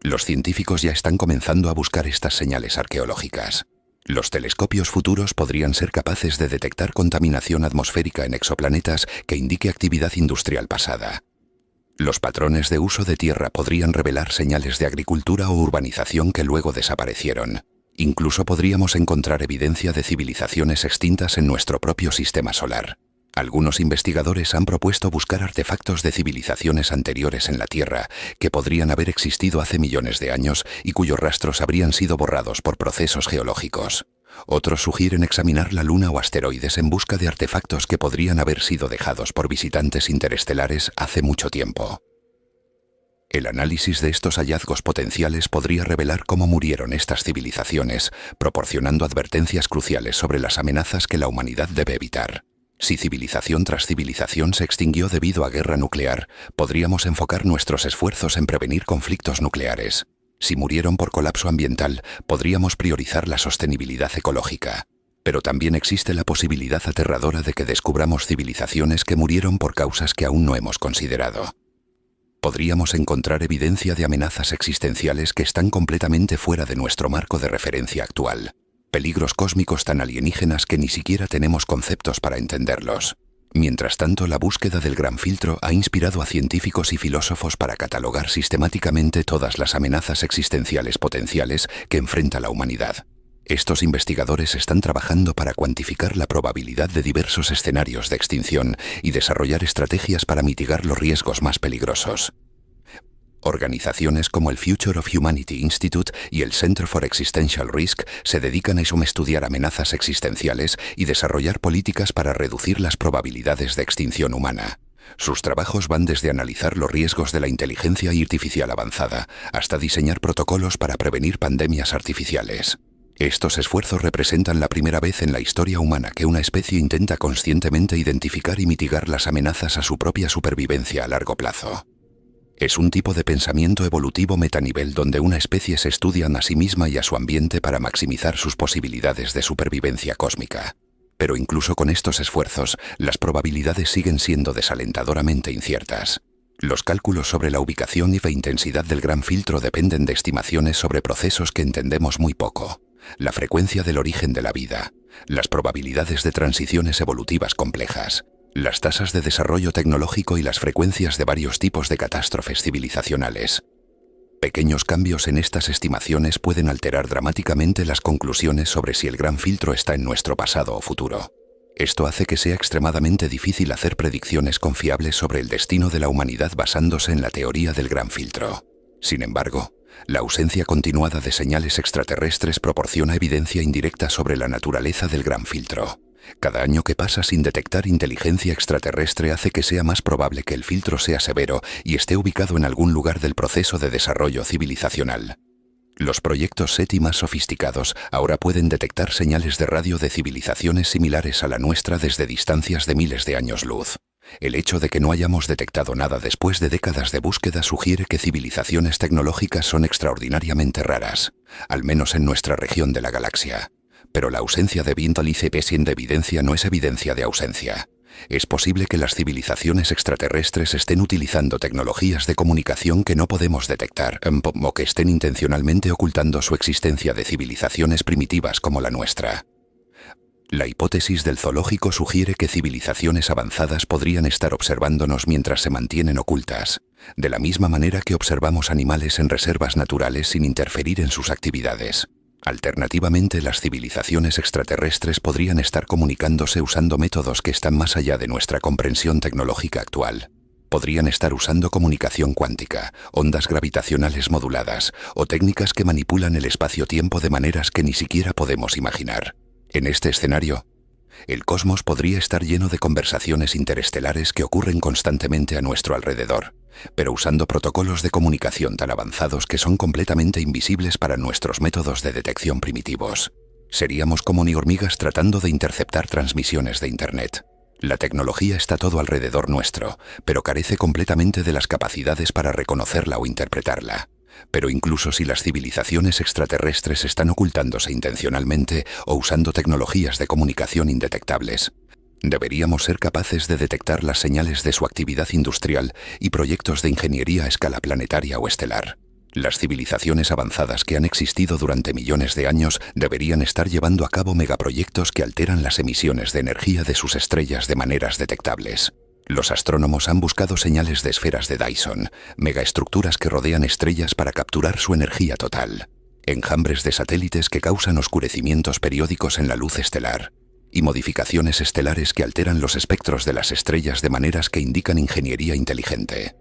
Los científicos ya están comenzando a buscar estas señales arqueológicas. Los telescopios futuros podrían ser capaces de detectar contaminación atmosférica en exoplanetas que indique actividad industrial pasada. Los patrones de uso de tierra podrían revelar señales de agricultura o urbanización que luego desaparecieron. Incluso podríamos encontrar evidencia de civilizaciones extintas en nuestro propio sistema solar. Algunos investigadores han propuesto buscar artefactos de civilizaciones anteriores en la Tierra que podrían haber existido hace millones de años y cuyos rastros habrían sido borrados por procesos geológicos. Otros sugieren examinar la Luna o asteroides en busca de artefactos que podrían haber sido dejados por visitantes interestelares hace mucho tiempo. El análisis de estos hallazgos potenciales podría revelar cómo murieron estas civilizaciones, proporcionando advertencias cruciales sobre las amenazas que la humanidad debe evitar. Si civilización tras civilización se extinguió debido a guerra nuclear, podríamos enfocar nuestros esfuerzos en prevenir conflictos nucleares. Si murieron por colapso ambiental, podríamos priorizar la sostenibilidad ecológica. Pero también existe la posibilidad aterradora de que descubramos civilizaciones que murieron por causas que aún no hemos considerado. Podríamos encontrar evidencia de amenazas existenciales que están completamente fuera de nuestro marco de referencia actual. Peligros cósmicos tan alienígenas que ni siquiera tenemos conceptos para entenderlos. Mientras tanto, la búsqueda del gran filtro ha inspirado a científicos y filósofos para catalogar sistemáticamente todas las amenazas existenciales potenciales que enfrenta la humanidad. Estos investigadores están trabajando para cuantificar la probabilidad de diversos escenarios de extinción y desarrollar estrategias para mitigar los riesgos más peligrosos. Organizaciones como el Future of Humanity Institute y el Center for Existential Risk se dedican a estudiar amenazas existenciales y desarrollar políticas para reducir las probabilidades de extinción humana. Sus trabajos van desde analizar los riesgos de la inteligencia artificial avanzada hasta diseñar protocolos para prevenir pandemias artificiales. Estos esfuerzos representan la primera vez en la historia humana que una especie intenta conscientemente identificar y mitigar las amenazas a su propia supervivencia a largo plazo. Es un tipo de pensamiento evolutivo metanivel donde una especie se estudia a sí misma y a su ambiente para maximizar sus posibilidades de supervivencia cósmica. Pero incluso con estos esfuerzos, las probabilidades siguen siendo desalentadoramente inciertas. Los cálculos sobre la ubicación y la intensidad del gran filtro dependen de estimaciones sobre procesos que entendemos muy poco: la frecuencia del origen de la vida, las probabilidades de transiciones evolutivas complejas, las tasas de desarrollo tecnológico y las frecuencias de varios tipos de catástrofes civilizacionales. Pequeños cambios en estas estimaciones pueden alterar dramáticamente las conclusiones sobre si el gran filtro está en nuestro pasado o futuro. Esto hace que sea extremadamente difícil hacer predicciones confiables sobre el destino de la humanidad basándose en la teoría del gran filtro. Sin embargo, la ausencia continuada de señales extraterrestres proporciona evidencia indirecta sobre la naturaleza del gran filtro. Cada año que pasa sin detectar inteligencia extraterrestre hace que sea más probable que el filtro sea severo y esté ubicado en algún lugar del proceso de desarrollo civilizacional. Los proyectos SETI más sofisticados ahora pueden detectar señales de radio de civilizaciones similares a la nuestra desde distancias de miles de años luz. El hecho de que no hayamos detectado nada después de décadas de búsqueda sugiere que civilizaciones tecnológicas son extraordinariamente raras, al menos en nuestra región de la galaxia. Pero la ausencia de Vintalice siendo evidencia no es evidencia de ausencia. Es posible que las civilizaciones extraterrestres estén utilizando tecnologías de comunicación que no podemos detectar, o que estén intencionalmente ocultando su existencia de civilizaciones primitivas como la nuestra. La hipótesis del zoológico sugiere que civilizaciones avanzadas podrían estar observándonos mientras se mantienen ocultas, de la misma manera que observamos animales en reservas naturales sin interferir en sus actividades. Alternativamente, las civilizaciones extraterrestres podrían estar comunicándose usando métodos que están más allá de nuestra comprensión tecnológica actual. Podrían estar usando comunicación cuántica, ondas gravitacionales moduladas o técnicas que manipulan el espacio-tiempo de maneras que ni siquiera podemos imaginar. En este escenario, el cosmos podría estar lleno de conversaciones interestelares que ocurren constantemente a nuestro alrededor, pero usando protocolos de comunicación tan avanzados que son completamente invisibles para nuestros métodos de detección primitivos. Seríamos como ni hormigas tratando de interceptar transmisiones de Internet. La tecnología está todo alrededor nuestro, pero carece completamente de las capacidades para reconocerla o interpretarla. Pero incluso si las civilizaciones extraterrestres están ocultándose intencionalmente o usando tecnologías de comunicación indetectables, deberíamos ser capaces de detectar las señales de su actividad industrial y proyectos de ingeniería a escala planetaria o estelar. Las civilizaciones avanzadas que han existido durante millones de años deberían estar llevando a cabo megaproyectos que alteran las emisiones de energía de sus estrellas de maneras detectables. Los astrónomos han buscado señales de esferas de Dyson, megaestructuras que rodean estrellas para capturar su energía total, enjambres de satélites que causan oscurecimientos periódicos en la luz estelar, y modificaciones estelares que alteran los espectros de las estrellas de maneras que indican ingeniería inteligente.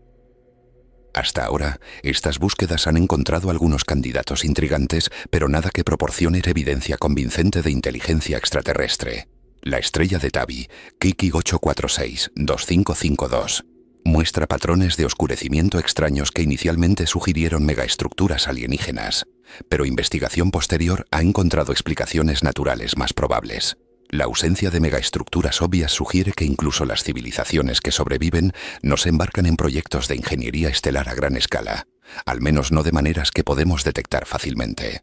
Hasta ahora, estas búsquedas han encontrado algunos candidatos intrigantes, pero nada que proporcione evidencia convincente de inteligencia extraterrestre. La estrella de Tabi, Kiki 846-2552, muestra patrones de oscurecimiento extraños que inicialmente sugirieron megaestructuras alienígenas, pero investigación posterior ha encontrado explicaciones naturales más probables. La ausencia de megaestructuras obvias sugiere que incluso las civilizaciones que sobreviven no se embarcan en proyectos de ingeniería estelar a gran escala, al menos no de maneras que podemos detectar fácilmente.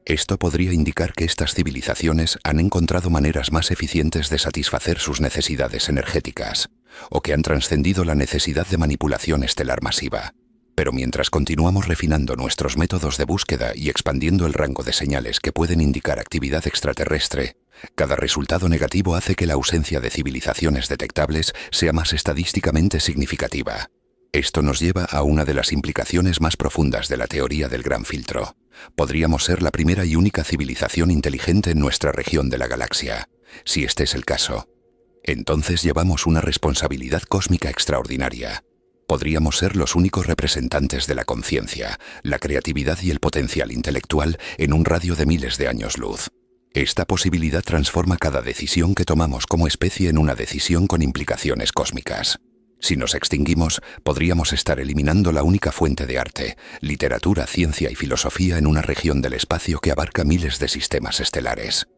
Esto podría indicar que estas civilizaciones han encontrado maneras más eficientes de satisfacer sus necesidades energéticas, o que han trascendido la necesidad de manipulación estelar masiva. Pero mientras continuamos refinando nuestros métodos de búsqueda y expandiendo el rango de señales que pueden indicar actividad extraterrestre, cada resultado negativo hace que la ausencia de civilizaciones detectables sea más estadísticamente significativa. Esto nos lleva a una de las implicaciones más profundas de la teoría del gran filtro. Podríamos ser la primera y única civilización inteligente en nuestra región de la galaxia. Si este es el caso, entonces llevamos una responsabilidad cósmica extraordinaria. Podríamos ser los únicos representantes de la conciencia, la creatividad y el potencial intelectual en un radio de miles de años luz. Esta posibilidad transforma cada decisión que tomamos como especie en una decisión con implicaciones cósmicas. Si nos extinguimos, podríamos estar eliminando la única fuente de arte, literatura, ciencia y filosofía en una región del espacio que abarca miles de sistemas estelares.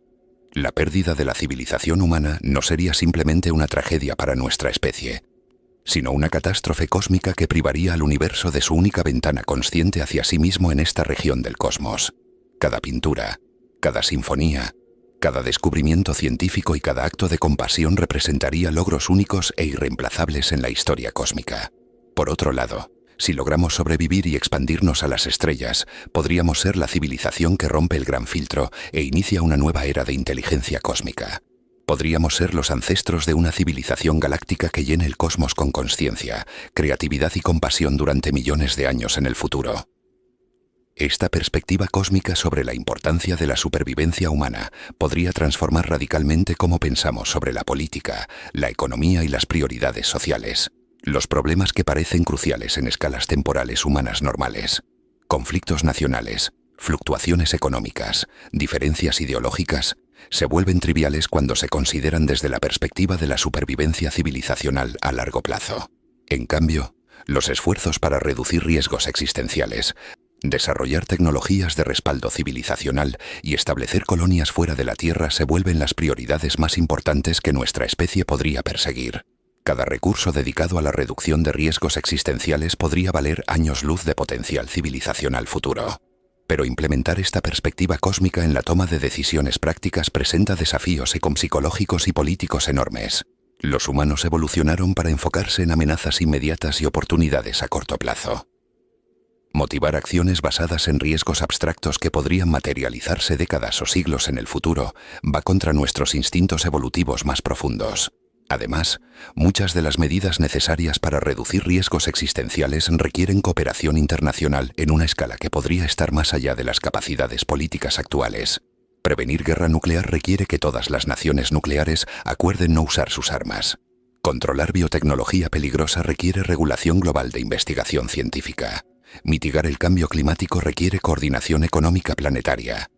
La pérdida de la civilización humana no sería simplemente una tragedia para nuestra especie, sino una catástrofe cósmica que privaría al universo de su única ventana consciente hacia sí mismo en esta región del cosmos. Cada pintura, cada sinfonía, Cada descubrimiento científico y cada acto de compasión representaría logros únicos e irreemplazables en la historia cósmica. Por otro lado, si logramos sobrevivir y expandirnos a las estrellas, podríamos ser la civilización que rompe el gran filtro e inicia una nueva era de inteligencia cósmica. Podríamos ser los ancestros de una civilización galáctica que llene el cosmos con consciencia, creatividad y compasión durante millones de años en el futuro. Esta perspectiva cósmica sobre la importancia de la supervivencia humana podría transformar radicalmente cómo pensamos sobre la política, la economía y las prioridades sociales. Los problemas que parecen cruciales en escalas temporales humanas normales, conflictos nacionales, fluctuaciones económicas, diferencias ideológicas, se vuelven triviales cuando se consideran desde la perspectiva de la supervivencia civilizacional a largo plazo. En cambio, los esfuerzos para reducir riesgos existenciales, desarrollar tecnologías de respaldo civilizacional y establecer colonias fuera de la Tierra se vuelven las prioridades más importantes que nuestra especie podría perseguir. Cada recurso dedicado a la reducción de riesgos existenciales podría valer años luz de potencial civilizacional futuro. Pero implementar esta perspectiva cósmica en la toma de decisiones prácticas presenta desafíos psicológicos y políticos enormes. Los humanos evolucionaron para enfocarse en amenazas inmediatas y oportunidades a corto plazo. Motivar acciones basadas en riesgos abstractos que podrían materializarse décadas o siglos en el futuro va contra nuestros instintos evolutivos más profundos. Además, muchas de las medidas necesarias para reducir riesgos existenciales requieren cooperación internacional en una escala que podría estar más allá de las capacidades políticas actuales. Prevenir guerra nuclear requiere que todas las naciones nucleares acuerden no usar sus armas. Controlar biotecnología peligrosa requiere regulación global de investigación científica. Mitigar el cambio climático requiere coordinación económica planetaria.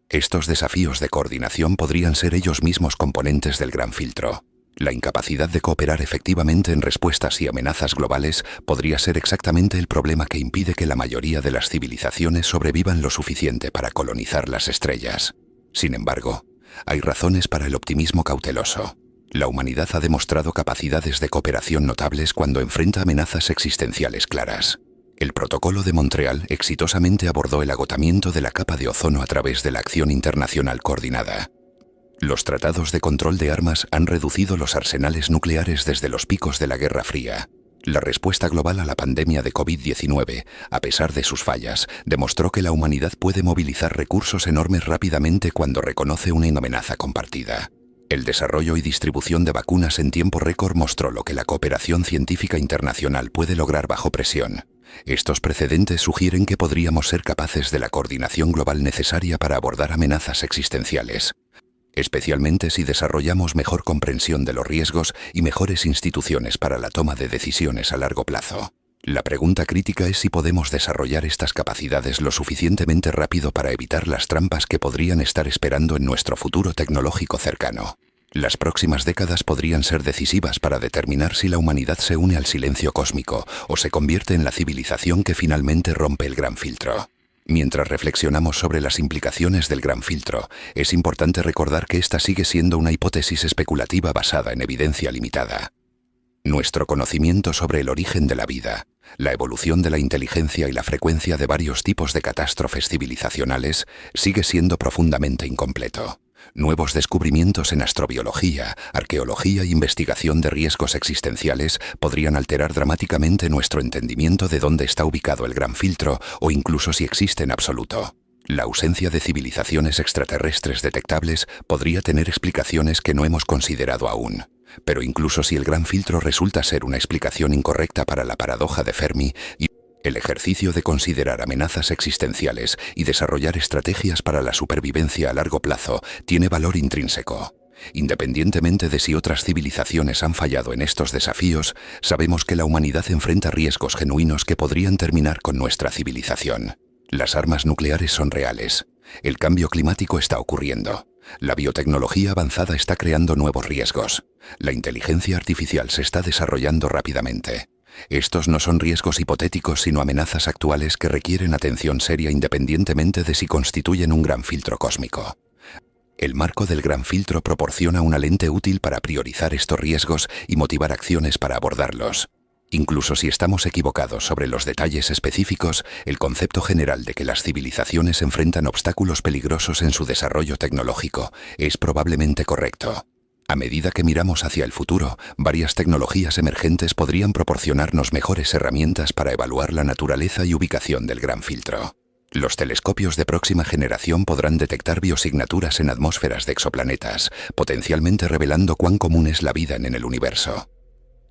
Estos desafíos de coordinación podrían ser ellos mismos componentes del gran filtro. La incapacidad de cooperar efectivamente en respuestas y amenazas globales podría ser exactamente el problema que impide que la mayoría de las civilizaciones sobrevivan lo suficiente para colonizar las estrellas. Sin embargo, hay razones para el optimismo cauteloso. La humanidad ha demostrado capacidades de cooperación notables cuando enfrenta amenazas existenciales claras. El Protocolo de Montreal exitosamente abordó el agotamiento de la capa de ozono a través de la acción internacional coordinada. Los tratados de control de armas han reducido los arsenales nucleares desde los picos de la Guerra Fría. La respuesta global a la pandemia de COVID-19, a pesar de sus fallas, demostró que la humanidad puede movilizar recursos enormes rápidamente cuando reconoce una amenaza compartida. El desarrollo y distribución de vacunas en tiempo récord mostró lo que la cooperación científica internacional puede lograr bajo presión. Estos precedentes sugieren que podríamos ser capaces de la coordinación global necesaria para abordar amenazas existenciales, especialmente si desarrollamos mejor comprensión de los riesgos y mejores instituciones para la toma de decisiones a largo plazo. La pregunta crítica es si podemos desarrollar estas capacidades lo suficientemente rápido para evitar las trampas que podrían estar esperando en nuestro futuro tecnológico cercano. Las próximas décadas podrían ser decisivas para determinar si la humanidad se une al silencio cósmico o se convierte en la civilización que finalmente rompe el gran filtro. Mientras reflexionamos sobre las implicaciones del gran filtro, es importante recordar que esta sigue siendo una hipótesis especulativa basada en evidencia limitada. Nuestro conocimiento sobre el origen de la vida, la evolución de la inteligencia y la frecuencia de varios tipos de catástrofes civilizacionales sigue siendo profundamente incompleto. Nuevos descubrimientos en astrobiología, arqueología e investigación de riesgos existenciales podrían alterar dramáticamente nuestro entendimiento de dónde está ubicado el gran filtro o incluso si existe en absoluto. La ausencia de civilizaciones extraterrestres detectables podría tener explicaciones que no hemos considerado aún. Pero incluso si el gran filtro resulta ser una explicación incorrecta para la paradoja de Fermi, el ejercicio de considerar amenazas existenciales y desarrollar estrategias para la supervivencia a largo plazo tiene valor intrínseco. Independientemente de si otras civilizaciones han fallado en estos desafíos, sabemos que la humanidad enfrenta riesgos genuinos que podrían terminar con nuestra civilización. Las armas nucleares son reales. El cambio climático está ocurriendo. La biotecnología avanzada está creando nuevos riesgos. La inteligencia artificial se está desarrollando rápidamente. Estos no son riesgos hipotéticos, sino amenazas actuales que requieren atención seria independientemente de si constituyen un gran filtro cósmico. El marco del gran filtro proporciona una lente útil para priorizar estos riesgos y motivar acciones para abordarlos. Incluso si estamos equivocados sobre los detalles específicos, el concepto general de que las civilizaciones enfrentan obstáculos peligrosos en su desarrollo tecnológico es probablemente correcto. A medida que miramos hacia el futuro, varias tecnologías emergentes podrían proporcionarnos mejores herramientas para evaluar la naturaleza y ubicación del gran filtro. Los telescopios de próxima generación podrán detectar biosignaturas en atmósferas de exoplanetas, potencialmente revelando cuán común es la vida en el universo.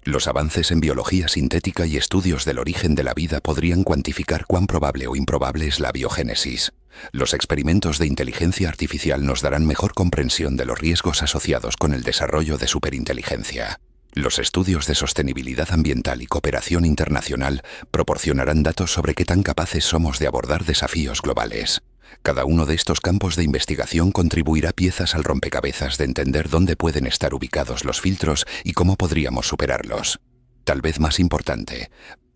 Los avances en biología sintética y estudios del origen de la vida podrían cuantificar cuán probable o improbable es la biogénesis. Los experimentos de inteligencia artificial nos darán mejor comprensión de los riesgos asociados con el desarrollo de superinteligencia. Los estudios de sostenibilidad ambiental y cooperación internacional proporcionarán datos sobre qué tan capaces somos de abordar desafíos globales. Cada uno de estos campos de investigación contribuirá piezas al rompecabezas de entender dónde pueden estar ubicados los filtros y cómo podríamos superarlos. Tal vez más importante,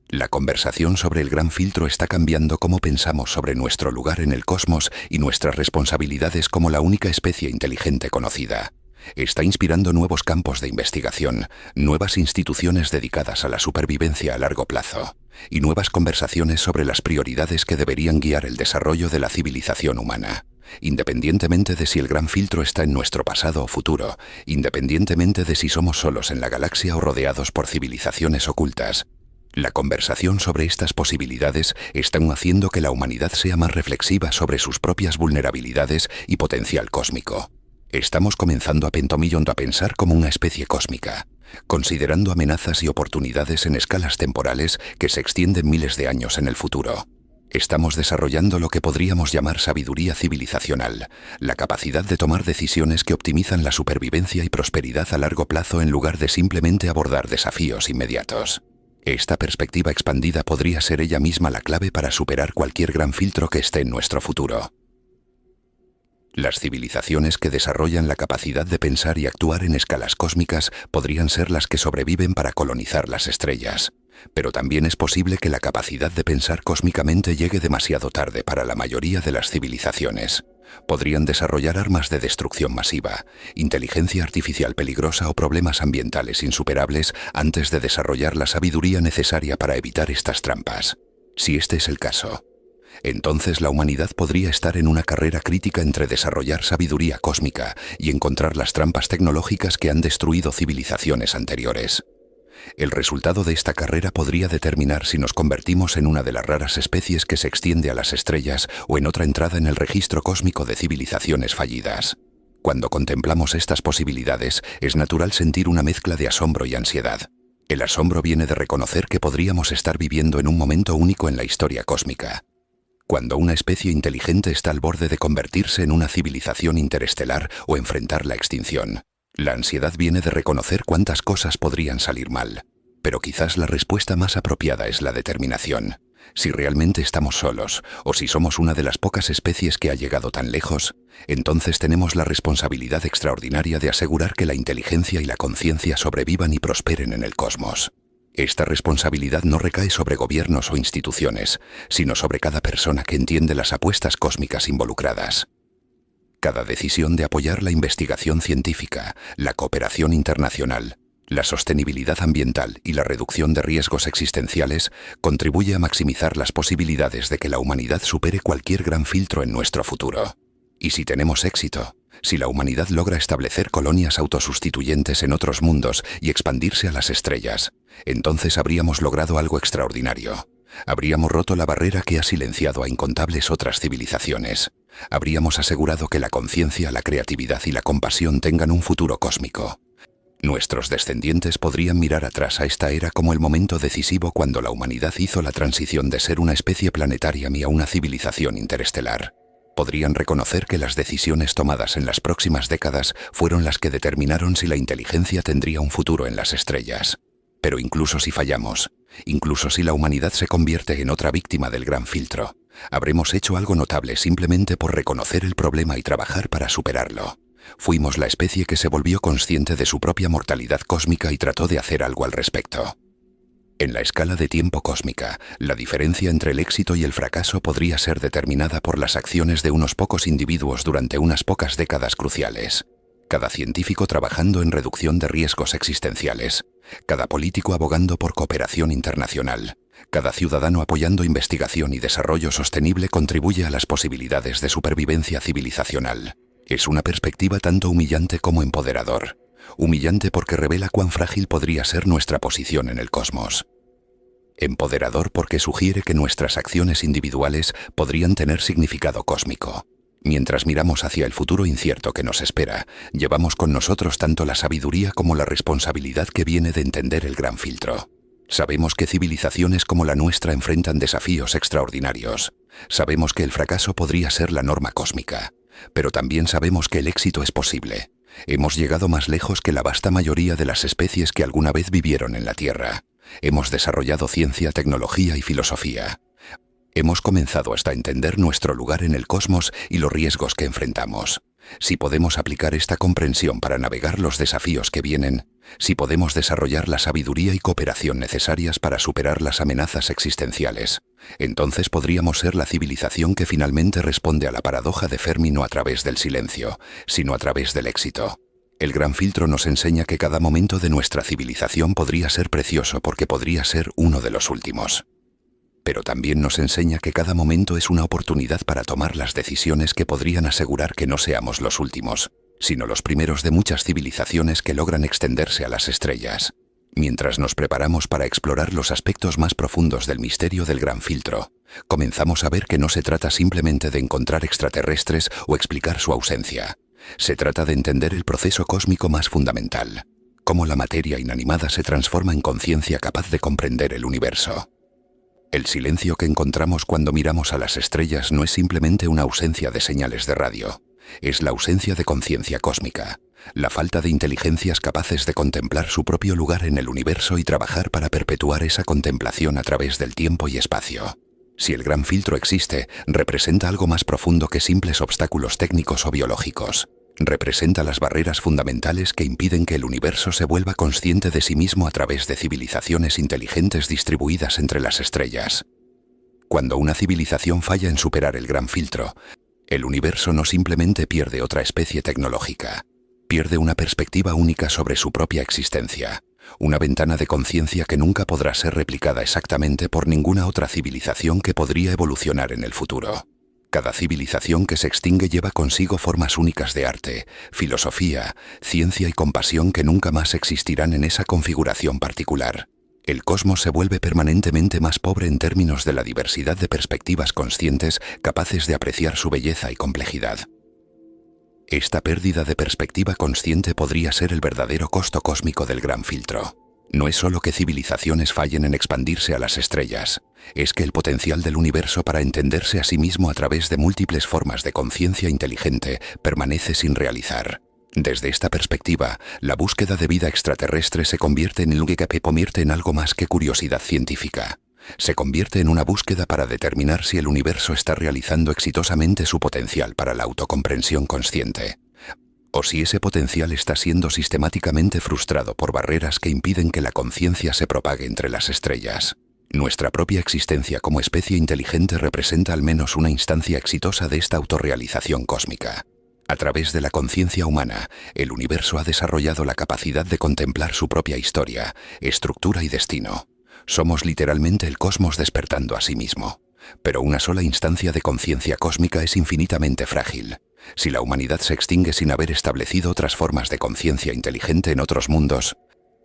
la conversación sobre el gran filtro está cambiando cómo pensamos sobre nuestro lugar en el cosmos y nuestras responsabilidades como la única especie inteligente conocida. Está inspirando nuevos campos de investigación, nuevas instituciones dedicadas a la supervivencia a largo plazo, y nuevas conversaciones sobre las prioridades que deberían guiar el desarrollo de la civilización humana. Independientemente de si el gran filtro está en nuestro pasado o futuro, independientemente de si somos solos en la galaxia o rodeados por civilizaciones ocultas, la conversación sobre estas posibilidades está haciendo que la humanidad sea más reflexiva sobre sus propias vulnerabilidades y potencial cósmico. Estamos comenzando a pensar como una especie cósmica, considerando amenazas y oportunidades en escalas temporales que se extienden miles de años en el futuro. Estamos desarrollando lo que podríamos llamar sabiduría civilizacional, la capacidad de tomar decisiones que optimizan la supervivencia y prosperidad a largo plazo en lugar de simplemente abordar desafíos inmediatos. Esta perspectiva expandida podría ser ella misma la clave para superar cualquier gran filtro que esté en nuestro futuro. Las civilizaciones que desarrollan la capacidad de pensar y actuar en escalas cósmicas podrían ser las que sobreviven para colonizar las estrellas, pero también es posible que la capacidad de pensar cósmicamente llegue demasiado tarde para la mayoría de las civilizaciones. Podrían desarrollar armas de destrucción masiva, inteligencia artificial peligrosa o problemas ambientales insuperables antes de desarrollar la sabiduría necesaria para evitar estas trampas. Si este es el caso, entonces la humanidad podría estar en una carrera crítica entre desarrollar sabiduría cósmica y encontrar las trampas tecnológicas que han destruido civilizaciones anteriores. El resultado de esta carrera podría determinar si nos convertimos en una de las raras especies que se extiende a las estrellas o en otra entrada en el registro cósmico de civilizaciones fallidas. Cuando contemplamos estas posibilidades, es natural sentir una mezcla de asombro y ansiedad. El asombro viene de reconocer que podríamos estar viviendo en un momento único en la historia cósmica, cuando una especie inteligente está al borde de convertirse en una civilización interestelar o enfrentar la extinción. La ansiedad viene de reconocer cuántas cosas podrían salir mal, pero quizás la respuesta más apropiada es la determinación. Si realmente estamos solos, o si somos una de las pocas especies que ha llegado tan lejos, entonces tenemos la responsabilidad extraordinaria de asegurar que la inteligencia y la conciencia sobrevivan y prosperen en el cosmos. Esta responsabilidad no recae sobre gobiernos o instituciones, sino sobre cada persona que entiende las apuestas cósmicas involucradas. Cada decisión de apoyar la investigación científica, la cooperación internacional, la sostenibilidad ambiental y la reducción de riesgos existenciales contribuye a maximizar las posibilidades de que la humanidad supere cualquier gran filtro en nuestro futuro. Y si tenemos éxito, si la humanidad logra establecer colonias autosustituyentes en otros mundos y expandirse a las estrellas, entonces habríamos logrado algo extraordinario. Habríamos roto la barrera que ha silenciado a incontables otras civilizaciones. Habríamos asegurado que la conciencia, la creatividad y la compasión tengan un futuro cósmico. Nuestros descendientes podrían mirar atrás a esta era como el momento decisivo cuando la humanidad hizo la transición de ser una especie planetaria a una civilización interestelar. Podrían reconocer que las decisiones tomadas en las próximas décadas fueron las que determinaron si la inteligencia tendría un futuro en las estrellas. Pero incluso si fallamos, incluso si la humanidad se convierte en otra víctima del gran filtro, habremos hecho algo notable simplemente por reconocer el problema y trabajar para superarlo. Fuimos la especie que se volvió consciente de su propia mortalidad cósmica y trató de hacer algo al respecto. En la escala de tiempo cósmica, la diferencia entre el éxito y el fracaso podría ser determinada por las acciones de unos pocos individuos durante unas pocas décadas cruciales. cada científico trabajando en reducción de riesgos existenciales, cada político abogando por cooperación internacional, cada ciudadano apoyando investigación y desarrollo sostenible contribuye a las posibilidades de supervivencia civilizacional. Es una perspectiva tanto humillante como empoderador. Humillante porque revela cuán frágil podría ser nuestra posición en el cosmos. Empoderador porque sugiere que nuestras acciones individuales podrían tener significado cósmico. Mientras miramos hacia el futuro incierto que nos espera, llevamos con nosotros tanto la sabiduría como la responsabilidad que viene de entender el gran filtro. Sabemos que civilizaciones como la nuestra enfrentan desafíos extraordinarios. Sabemos que el fracaso podría ser la norma cósmica. Pero también sabemos que el éxito es posible. Hemos llegado más lejos que la vasta mayoría de las especies que alguna vez vivieron en la Tierra. Hemos desarrollado ciencia, tecnología y filosofía. Hemos comenzado hasta entender nuestro lugar en el cosmos y los riesgos que enfrentamos. Si podemos aplicar esta comprensión para navegar los desafíos que vienen, si podemos desarrollar la sabiduría y cooperación necesarias para superar las amenazas existenciales, entonces podríamos ser la civilización que finalmente responde a la paradoja de Fermi no a través del silencio, sino a través del éxito. El gran filtro nos enseña que cada momento de nuestra civilización podría ser precioso porque podría ser uno de los últimos. Pero también nos enseña que cada momento es una oportunidad para tomar las decisiones que podrían asegurar que no seamos los últimos, sino los primeros de muchas civilizaciones que logran extenderse a las estrellas. Mientras nos preparamos para explorar los aspectos más profundos del misterio del gran filtro, comenzamos a ver que no se trata simplemente de encontrar extraterrestres o explicar su ausencia. Se trata de entender el proceso cósmico más fundamental, cómo la materia inanimada se transforma en conciencia capaz de comprender el universo. El silencio que encontramos cuando miramos a las estrellas no es simplemente una ausencia de señales de radio, es la ausencia de conciencia cósmica, la falta de inteligencias capaces de contemplar su propio lugar en el universo y trabajar para perpetuar esa contemplación a través del tiempo y espacio. Si el gran filtro existe, representa algo más profundo que simples obstáculos técnicos o biológicos. Representa las barreras fundamentales que impiden que el universo se vuelva consciente de sí mismo a través de civilizaciones inteligentes distribuidas entre las estrellas. Cuando una civilización falla en superar el gran filtro, el universo no simplemente pierde otra especie tecnológica, pierde una perspectiva única sobre su propia existencia, una ventana de conciencia que nunca podrá ser replicada exactamente por ninguna otra civilización que podría evolucionar en el futuro. Cada civilización que se extingue lleva consigo formas únicas de arte, filosofía, ciencia y compasión que nunca más existirán en esa configuración particular. El cosmos se vuelve permanentemente más pobre en términos de la diversidad de perspectivas conscientes capaces de apreciar su belleza y complejidad. Esta pérdida de perspectiva consciente podría ser el verdadero costo cósmico del gran filtro. No es solo que civilizaciones fallen en expandirse a las estrellas, es que el potencial del universo para entenderse a sí mismo a través de múltiples formas de conciencia inteligente permanece sin realizar. Desde esta perspectiva, la búsqueda de vida extraterrestre se convierte en algo más que curiosidad científica. Se convierte en una búsqueda para determinar si el universo está realizando exitosamente su potencial para la autocomprensión consciente, o si ese potencial está siendo sistemáticamente frustrado por barreras que impiden que la conciencia se propague entre las estrellas. Nuestra propia existencia como especie inteligente representa al menos una instancia exitosa de esta autorrealización cósmica. A través de la conciencia humana, el universo ha desarrollado la capacidad de contemplar su propia historia, estructura y destino. Somos literalmente el cosmos despertando a sí mismo. Pero una sola instancia de conciencia cósmica es infinitamente frágil. Si la humanidad se extingue sin haber establecido otras formas de conciencia inteligente en otros mundos,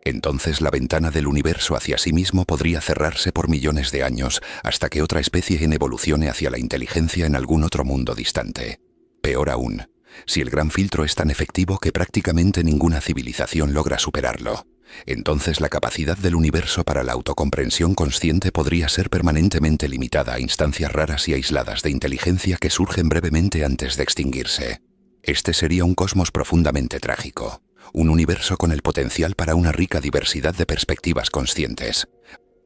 entonces la ventana del universo hacia sí mismo podría cerrarse por millones de años hasta que otra especie evolucione hacia la inteligencia en algún otro mundo distante. Peor aún, si el gran filtro es tan efectivo que prácticamente ninguna civilización logra superarlo, entonces la capacidad del universo para la autocomprensión consciente podría ser permanentemente limitada a instancias raras y aisladas de inteligencia que surgen brevemente antes de extinguirse. Este sería un cosmos profundamente trágico, un universo con el potencial para una rica diversidad de perspectivas conscientes,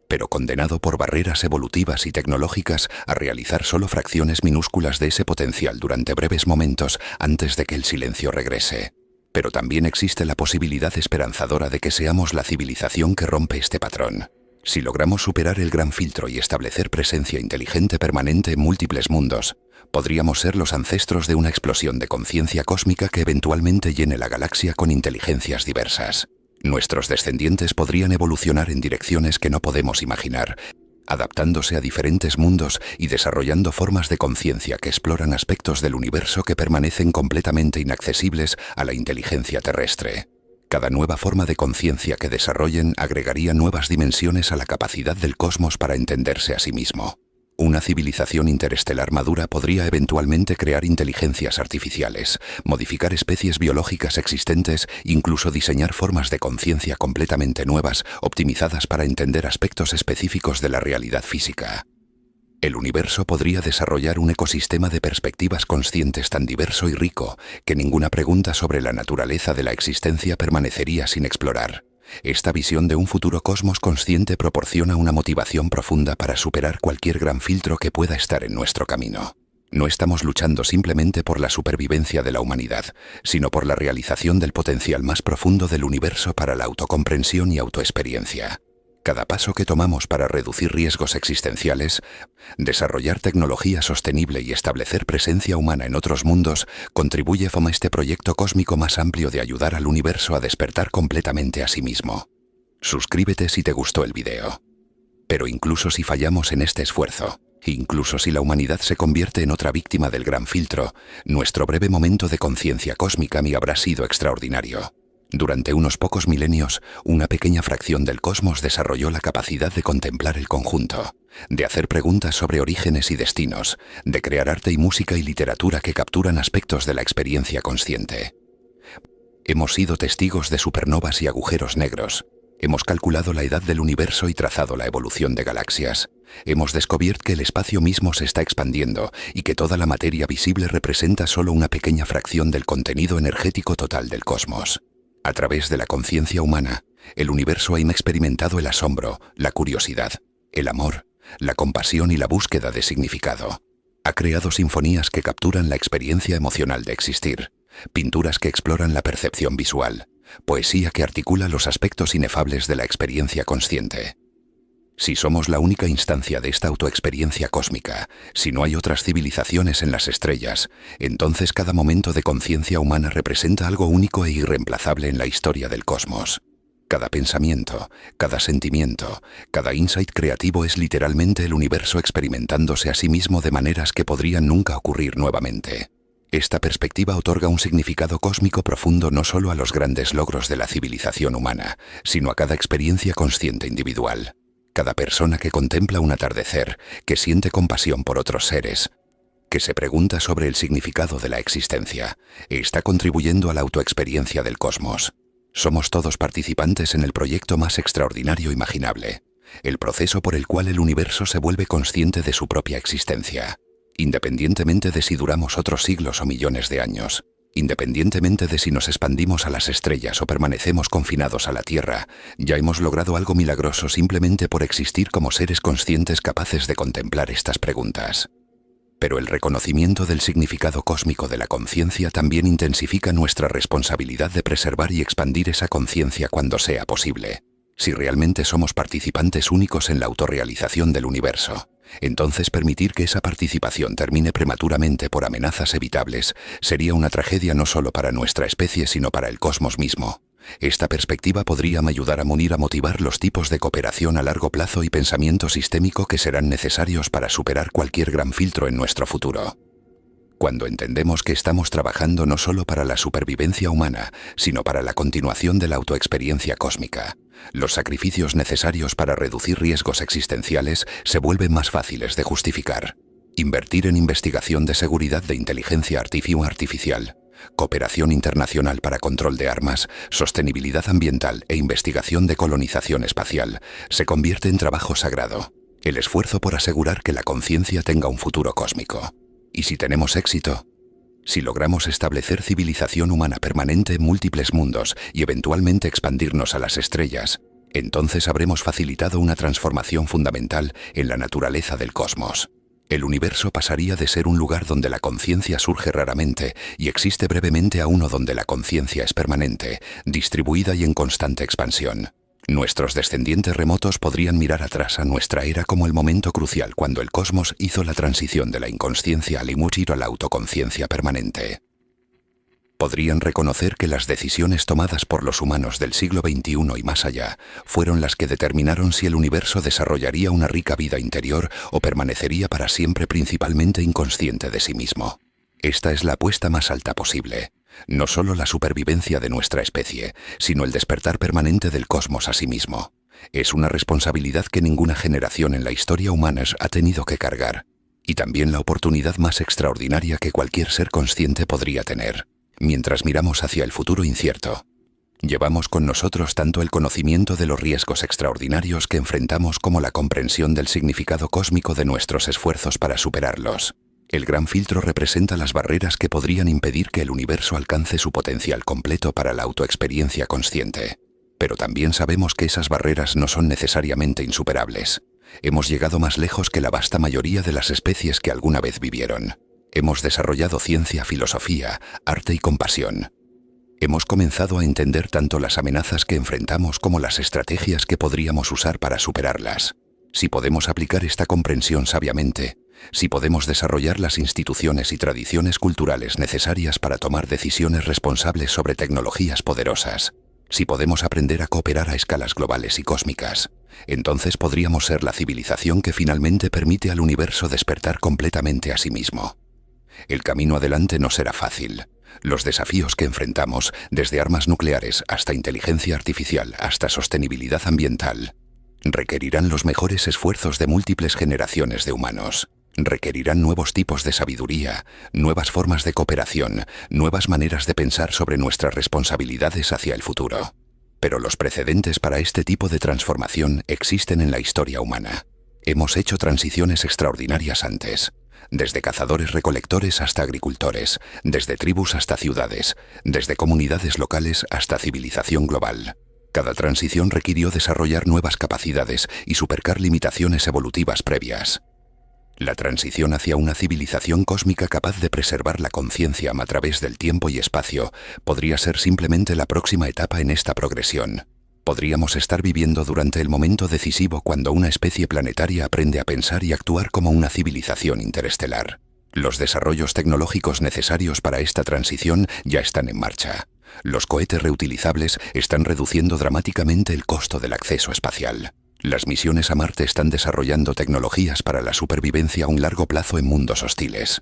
pero condenado por barreras evolutivas y tecnológicas a realizar solo fracciones minúsculas de ese potencial durante breves momentos antes de que el silencio regrese. Pero también existe la posibilidad esperanzadora de que seamos la civilización que rompe este patrón. Si logramos superar el gran filtro y establecer presencia inteligente permanente en múltiples mundos, podríamos ser los ancestros de una explosión de conciencia cósmica que eventualmente llene la galaxia con inteligencias diversas. Nuestros descendientes podrían evolucionar en direcciones que no podemos imaginar, adaptándose a diferentes mundos y desarrollando formas de conciencia que exploran aspectos del universo que permanecen completamente inaccesibles a la inteligencia terrestre. Cada nueva forma de conciencia que desarrollen agregaría nuevas dimensiones a la capacidad del cosmos para entenderse a sí mismo. Una civilización interestelar madura podría eventualmente crear inteligencias artificiales, modificar especies biológicas existentes, incluso diseñar formas de conciencia completamente nuevas, optimizadas para entender aspectos específicos de la realidad física. El universo podría desarrollar un ecosistema de perspectivas conscientes tan diverso y rico que ninguna pregunta sobre la naturaleza de la existencia permanecería sin explorar. Esta visión de un futuro cosmos consciente proporciona una motivación profunda para superar cualquier gran filtro que pueda estar en nuestro camino. No estamos luchando simplemente por la supervivencia de la humanidad, sino por la realización del potencial más profundo del universo para la autocomprensión y autoexperiencia. Cada paso que tomamos para reducir riesgos existenciales, desarrollar tecnología sostenible y establecer presencia humana en otros mundos contribuye a este proyecto cósmico más amplio de ayudar al universo a despertar completamente a sí mismo. Suscríbete si te gustó el video. Pero incluso si fallamos en este esfuerzo, incluso si la humanidad se convierte en otra víctima del gran filtro, nuestro breve momento de conciencia cósmica habrá sido extraordinario. Durante unos pocos milenios, una pequeña fracción del cosmos desarrolló la capacidad de contemplar el conjunto, de hacer preguntas sobre orígenes y destinos, de crear arte y música y literatura que capturan aspectos de la experiencia consciente. Hemos sido testigos de supernovas y agujeros negros. Hemos calculado la edad del universo y trazado la evolución de galaxias. Hemos descubierto que el espacio mismo se está expandiendo y que toda la materia visible representa solo una pequeña fracción del contenido energético total del cosmos. A través de la conciencia humana, el universo ha experimentado el asombro, la curiosidad, el amor, la compasión y la búsqueda de significado. Ha creado sinfonías que capturan la experiencia emocional de existir, pinturas que exploran la percepción visual, poesía que articula los aspectos inefables de la experiencia consciente. Si somos la única instancia de esta autoexperiencia cósmica, si no hay otras civilizaciones en las estrellas, entonces cada momento de conciencia humana representa algo único e irreemplazable en la historia del cosmos. Cada pensamiento, cada sentimiento, cada insight creativo es literalmente el universo experimentándose a sí mismo de maneras que podrían nunca ocurrir nuevamente. Esta perspectiva otorga un significado cósmico profundo no solo a los grandes logros de la civilización humana, sino a cada experiencia consciente individual. Cada persona que contempla un atardecer, que siente compasión por otros seres, que se pregunta sobre el significado de la existencia, está contribuyendo a la autoexperiencia del cosmos. Somos todos participantes en el proyecto más extraordinario imaginable, el proceso por el cual el universo se vuelve consciente de su propia existencia, independientemente de si duramos otros siglos o millones de años. Independientemente de si nos expandimos a las estrellas o permanecemos confinados a la Tierra, ya hemos logrado algo milagroso simplemente por existir como seres conscientes capaces de contemplar estas preguntas. Pero el reconocimiento del significado cósmico de la conciencia también intensifica nuestra responsabilidad de preservar y expandir esa conciencia cuando sea posible. Si realmente somos participantes únicos en la autorrealización del universo, entonces permitir que esa participación termine prematuramente por amenazas evitables sería una tragedia no solo para nuestra especie sino para el cosmos mismo. Esta perspectiva podría ayudar a motivar los tipos de cooperación a largo plazo y pensamiento sistémico que serán necesarios para superar cualquier gran filtro en nuestro futuro. Cuando entendemos que estamos trabajando no solo para la supervivencia humana, sino para la continuación de la autoexperiencia cósmica, los sacrificios necesarios para reducir riesgos existenciales se vuelven más fáciles de justificar. Invertir en investigación de seguridad de inteligencia artificial, cooperación internacional para control de armas, sostenibilidad ambiental e investigación de colonización espacial se convierte en trabajo sagrado, el esfuerzo por asegurar que la conciencia tenga un futuro cósmico. Y si tenemos éxito, si logramos establecer civilización humana permanente en múltiples mundos y eventualmente expandirnos a las estrellas, entonces habremos facilitado una transformación fundamental en la naturaleza del cosmos. El universo pasaría de ser un lugar donde la conciencia surge raramente y existe brevemente a uno donde la conciencia es permanente, distribuida y en constante expansión. Nuestros descendientes remotos podrían mirar atrás a nuestra era como el momento crucial cuando el cosmos hizo la transición de la inconsciencia al imúchiro a la autoconciencia permanente. Podrían reconocer que las decisiones tomadas por los humanos del siglo XXI y más allá fueron las que determinaron si el universo desarrollaría una rica vida interior o permanecería para siempre principalmente inconsciente de sí mismo. Esta es la apuesta más alta posible. No solo la supervivencia de nuestra especie, sino el despertar permanente del cosmos a sí mismo. Es una responsabilidad que ninguna generación en la historia humana ha tenido que cargar, y también la oportunidad más extraordinaria que cualquier ser consciente podría tener. Mientras miramos hacia el futuro incierto, llevamos con nosotros tanto el conocimiento de los riesgos extraordinarios que enfrentamos como la comprensión del significado cósmico de nuestros esfuerzos para superarlos. El gran filtro representa las barreras que podrían impedir que el universo alcance su potencial completo para la autoexperiencia consciente. Pero también sabemos que esas barreras no son necesariamente insuperables. Hemos llegado más lejos que la vasta mayoría de las especies que alguna vez vivieron. Hemos desarrollado ciencia, filosofía, arte y compasión. Hemos comenzado a entender tanto las amenazas que enfrentamos como las estrategias que podríamos usar para superarlas. Si podemos aplicar esta comprensión sabiamente, si podemos desarrollar las instituciones y tradiciones culturales necesarias para tomar decisiones responsables sobre tecnologías poderosas, si podemos aprender a cooperar a escalas globales y cósmicas, entonces podríamos ser la civilización que finalmente permite al universo despertar completamente a sí mismo. El camino adelante no será fácil. Los desafíos que enfrentamos, desde armas nucleares hasta inteligencia artificial hasta sostenibilidad ambiental, requerirán los mejores esfuerzos de múltiples generaciones de humanos. Requerirán nuevos tipos de sabiduría, nuevas formas de cooperación, nuevas maneras de pensar sobre nuestras responsabilidades hacia el futuro. Pero los precedentes para este tipo de transformación existen en la historia humana. Hemos hecho transiciones extraordinarias antes. Desde cazadores-recolectores hasta agricultores, desde tribus hasta ciudades, desde comunidades locales hasta civilización global. Cada transición requirió desarrollar nuevas capacidades y superar limitaciones evolutivas previas. La transición hacia una civilización cósmica capaz de preservar la conciencia a través del tiempo y espacio podría ser simplemente la próxima etapa en esta progresión. Podríamos estar viviendo durante el momento decisivo cuando una especie planetaria aprende a pensar y actuar como una civilización interestelar. Los desarrollos tecnológicos necesarios para esta transición ya están en marcha. Los cohetes reutilizables están reduciendo dramáticamente el costo del acceso espacial. Las misiones a Marte están desarrollando tecnologías para la supervivencia a un largo plazo en mundos hostiles.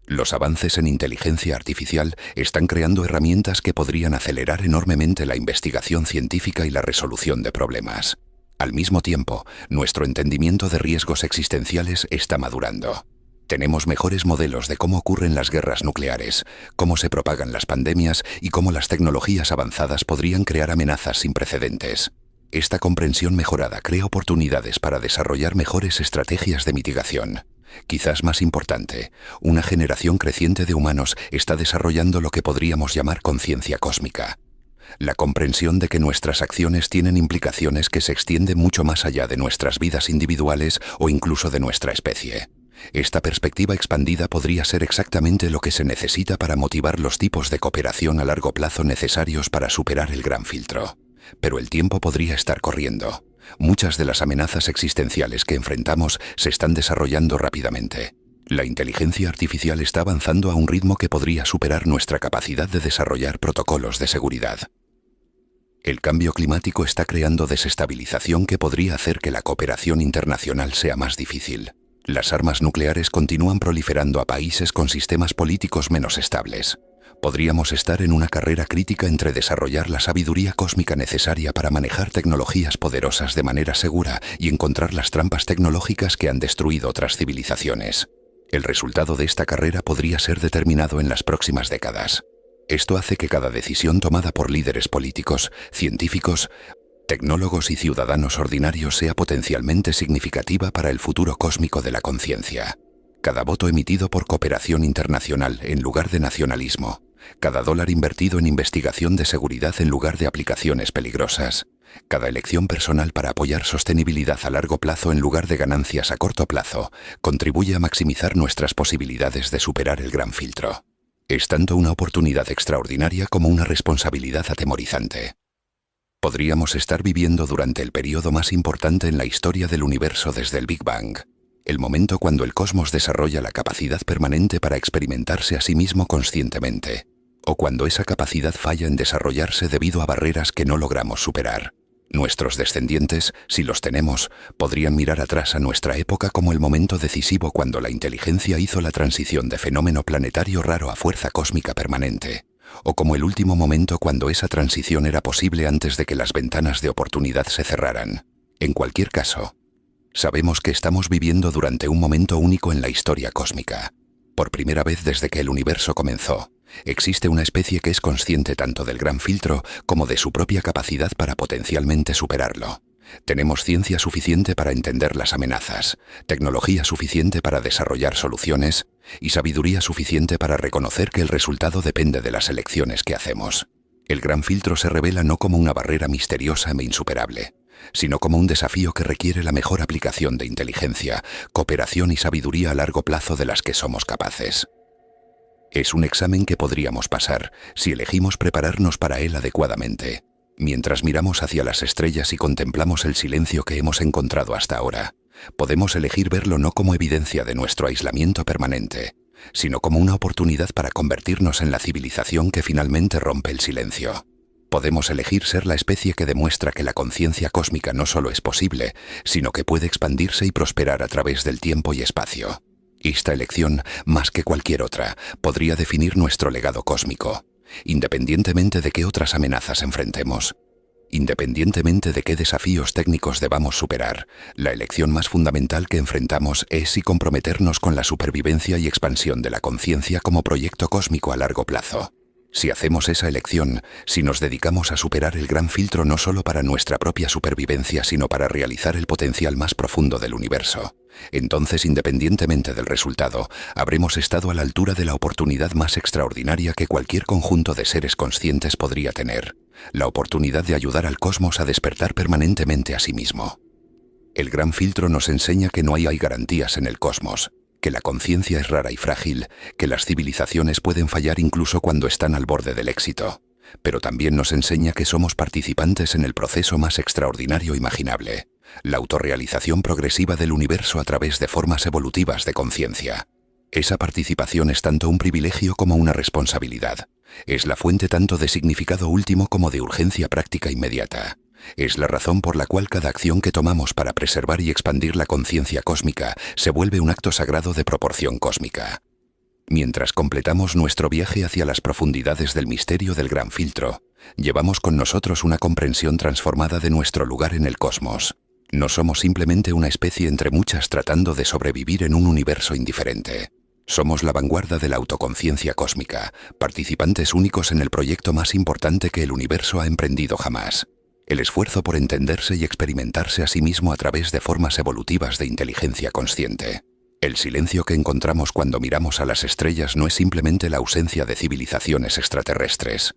Los avances en inteligencia artificial están creando herramientas que podrían acelerar enormemente la investigación científica y la resolución de problemas. Al mismo tiempo, nuestro entendimiento de riesgos existenciales está madurando. Tenemos mejores modelos de cómo ocurren las guerras nucleares, cómo se propagan las pandemias y cómo las tecnologías avanzadas podrían crear amenazas sin precedentes. Esta comprensión mejorada crea oportunidades para desarrollar mejores estrategias de mitigación. Quizás más importante, una generación creciente de humanos está desarrollando lo que podríamos llamar conciencia cósmica. La comprensión de que nuestras acciones tienen implicaciones que se extienden mucho más allá de nuestras vidas individuales o incluso de nuestra especie. Esta perspectiva expandida podría ser exactamente lo que se necesita para motivar los tipos de cooperación a largo plazo necesarios para superar el gran filtro. Pero el tiempo podría estar corriendo. Muchas de las amenazas existenciales que enfrentamos se están desarrollando rápidamente. La inteligencia artificial está avanzando a un ritmo que podría superar nuestra capacidad de desarrollar protocolos de seguridad. El cambio climático está creando desestabilización que podría hacer que la cooperación internacional sea más difícil. Las armas nucleares continúan proliferando a países con sistemas políticos menos estables. Podríamos estar en una carrera crítica entre desarrollar la sabiduría cósmica necesaria para manejar tecnologías poderosas de manera segura y encontrar las trampas tecnológicas que han destruido otras civilizaciones. El resultado de esta carrera podría ser determinado en las próximas décadas. Esto hace que cada decisión tomada por líderes políticos, científicos, tecnólogos y ciudadanos ordinarios sea potencialmente significativa para el futuro cósmico de la conciencia. Cada voto emitido por cooperación internacional en lugar de nacionalismo, cada dólar invertido en investigación de seguridad en lugar de aplicaciones peligrosas, cada elección personal para apoyar sostenibilidad a largo plazo en lugar de ganancias a corto plazo, contribuye a maximizar nuestras posibilidades de superar el gran filtro. Es tanto una oportunidad extraordinaria como una responsabilidad atemorizante. Podríamos estar viviendo durante el periodo más importante en la historia del universo desde el Big Bang, el momento cuando el cosmos desarrolla la capacidad permanente para experimentarse a sí mismo conscientemente, o cuando esa capacidad falla en desarrollarse debido a barreras que no logramos superar. Nuestros descendientes, si los tenemos, podrían mirar atrás a nuestra época como el momento decisivo cuando la inteligencia hizo la transición de fenómeno planetario raro a fuerza cósmica permanente, o como el último momento cuando esa transición era posible antes de que las ventanas de oportunidad se cerraran. En cualquier caso, sabemos que estamos viviendo durante un momento único en la historia cósmica. Por primera vez desde que el universo comenzó, existe una especie que es consciente tanto del gran filtro como de su propia capacidad para potencialmente superarlo. Tenemos ciencia suficiente para entender las amenazas, tecnología suficiente para desarrollar soluciones y sabiduría suficiente para reconocer que el resultado depende de las elecciones que hacemos. El gran filtro se revela no como una barrera misteriosa e insuperable, sino como un desafío que requiere la mejor aplicación de inteligencia, cooperación y sabiduría a largo plazo de las que somos capaces. Es un examen que podríamos pasar si elegimos prepararnos para él adecuadamente. Mientras miramos hacia las estrellas y contemplamos el silencio que hemos encontrado hasta ahora, podemos elegir verlo no como evidencia de nuestro aislamiento permanente, sino como una oportunidad para convertirnos en la civilización que finalmente rompe el silencio. Podemos elegir ser la especie que demuestra que la conciencia cósmica no solo es posible, sino que puede expandirse y prosperar a través del tiempo y espacio. Esta elección, más que cualquier otra, podría definir nuestro legado cósmico, independientemente de qué otras amenazas enfrentemos. Independientemente de qué desafíos técnicos debamos superar, la elección más fundamental que enfrentamos es si comprometernos con la supervivencia y expansión de la conciencia como proyecto cósmico a largo plazo. Si hacemos esa elección, si nos dedicamos a superar el gran filtro no solo para nuestra propia supervivencia, sino para realizar el potencial más profundo del universo, entonces, independientemente del resultado, habremos estado a la altura de la oportunidad más extraordinaria que cualquier conjunto de seres conscientes podría tener, la oportunidad de ayudar al cosmos a despertar permanentemente a sí mismo. El gran filtro nos enseña que no hay garantías en el cosmos, que la conciencia es rara y frágil, que las civilizaciones pueden fallar incluso cuando están al borde del éxito, pero también nos enseña que somos participantes en el proceso más extraordinario imaginable, la autorrealización progresiva del universo a través de formas evolutivas de conciencia. Esa participación es tanto un privilegio como una responsabilidad. Es la fuente tanto de significado último como de urgencia práctica inmediata. Es la razón por la cual cada acción que tomamos para preservar y expandir la conciencia cósmica se vuelve un acto sagrado de proporción cósmica. Mientras completamos nuestro viaje hacia las profundidades del misterio del gran filtro, llevamos con nosotros una comprensión transformada de nuestro lugar en el cosmos. No somos simplemente una especie entre muchas tratando de sobrevivir en un universo indiferente. Somos la vanguardia de la autoconciencia cósmica, participantes únicos en el proyecto más importante que el universo ha emprendido jamás. El esfuerzo por entenderse y experimentarse a sí mismo a través de formas evolutivas de inteligencia consciente. El silencio que encontramos cuando miramos a las estrellas no es simplemente la ausencia de civilizaciones extraterrestres.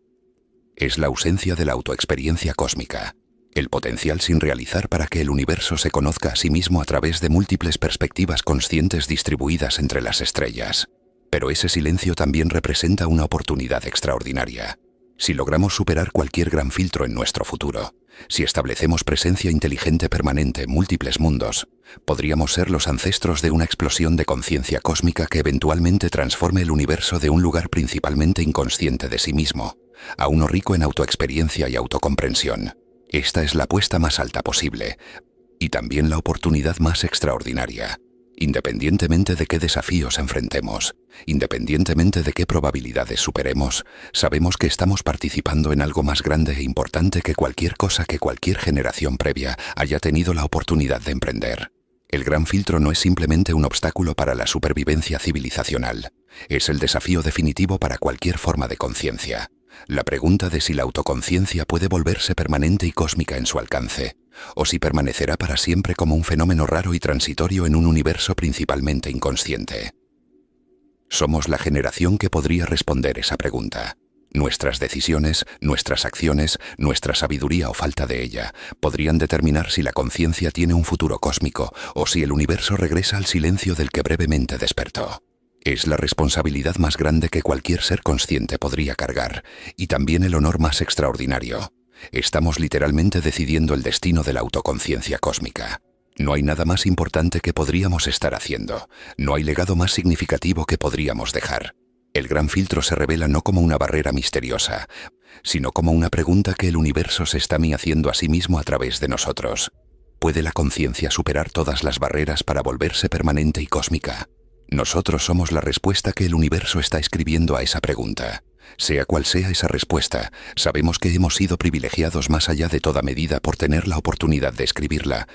Es la ausencia de la autoexperiencia cósmica, el potencial sin realizar para que el universo se conozca a sí mismo a través de múltiples perspectivas conscientes distribuidas entre las estrellas. Pero ese silencio también representa una oportunidad extraordinaria. Si logramos superar cualquier gran filtro en nuestro futuro, si establecemos presencia inteligente permanente en múltiples mundos, podríamos ser los ancestros de una explosión de conciencia cósmica que eventualmente transforme el universo de un lugar principalmente inconsciente de sí mismo, a uno rico en autoexperiencia y autocomprensión. Esta es la apuesta más alta posible, y también la oportunidad más extraordinaria. Independientemente de qué desafíos enfrentemos, independientemente de qué probabilidades superemos, sabemos que estamos participando en algo más grande e importante que cualquier cosa que cualquier generación previa haya tenido la oportunidad de emprender. El gran filtro no es simplemente un obstáculo para la supervivencia civilizacional, es el desafío definitivo para cualquier forma de conciencia. La pregunta de si la autoconciencia puede volverse permanente y cósmica en su alcance, o si permanecerá para siempre como un fenómeno raro y transitorio en un universo principalmente inconsciente. Somos la generación que podría responder esa pregunta. Nuestras decisiones, nuestras acciones, nuestra sabiduría o falta de ella, podrían determinar si la conciencia tiene un futuro cósmico o si el universo regresa al silencio del que brevemente despertó. Es la responsabilidad más grande que cualquier ser consciente podría cargar, y también el honor más extraordinario. Estamos literalmente decidiendo el destino de la autoconciencia cósmica. No hay nada más importante que podríamos estar haciendo. No hay legado más significativo que podríamos dejar. El gran filtro se revela no como una barrera misteriosa, sino como una pregunta que el universo se está haciendo a sí mismo a través de nosotros. ¿Puede la conciencia superar todas las barreras para volverse permanente y cósmica? Nosotros somos la respuesta que el universo está escribiendo a esa pregunta. Sea cual sea esa respuesta, sabemos que hemos sido privilegiados más allá de toda medida por tener la oportunidad de escribirla,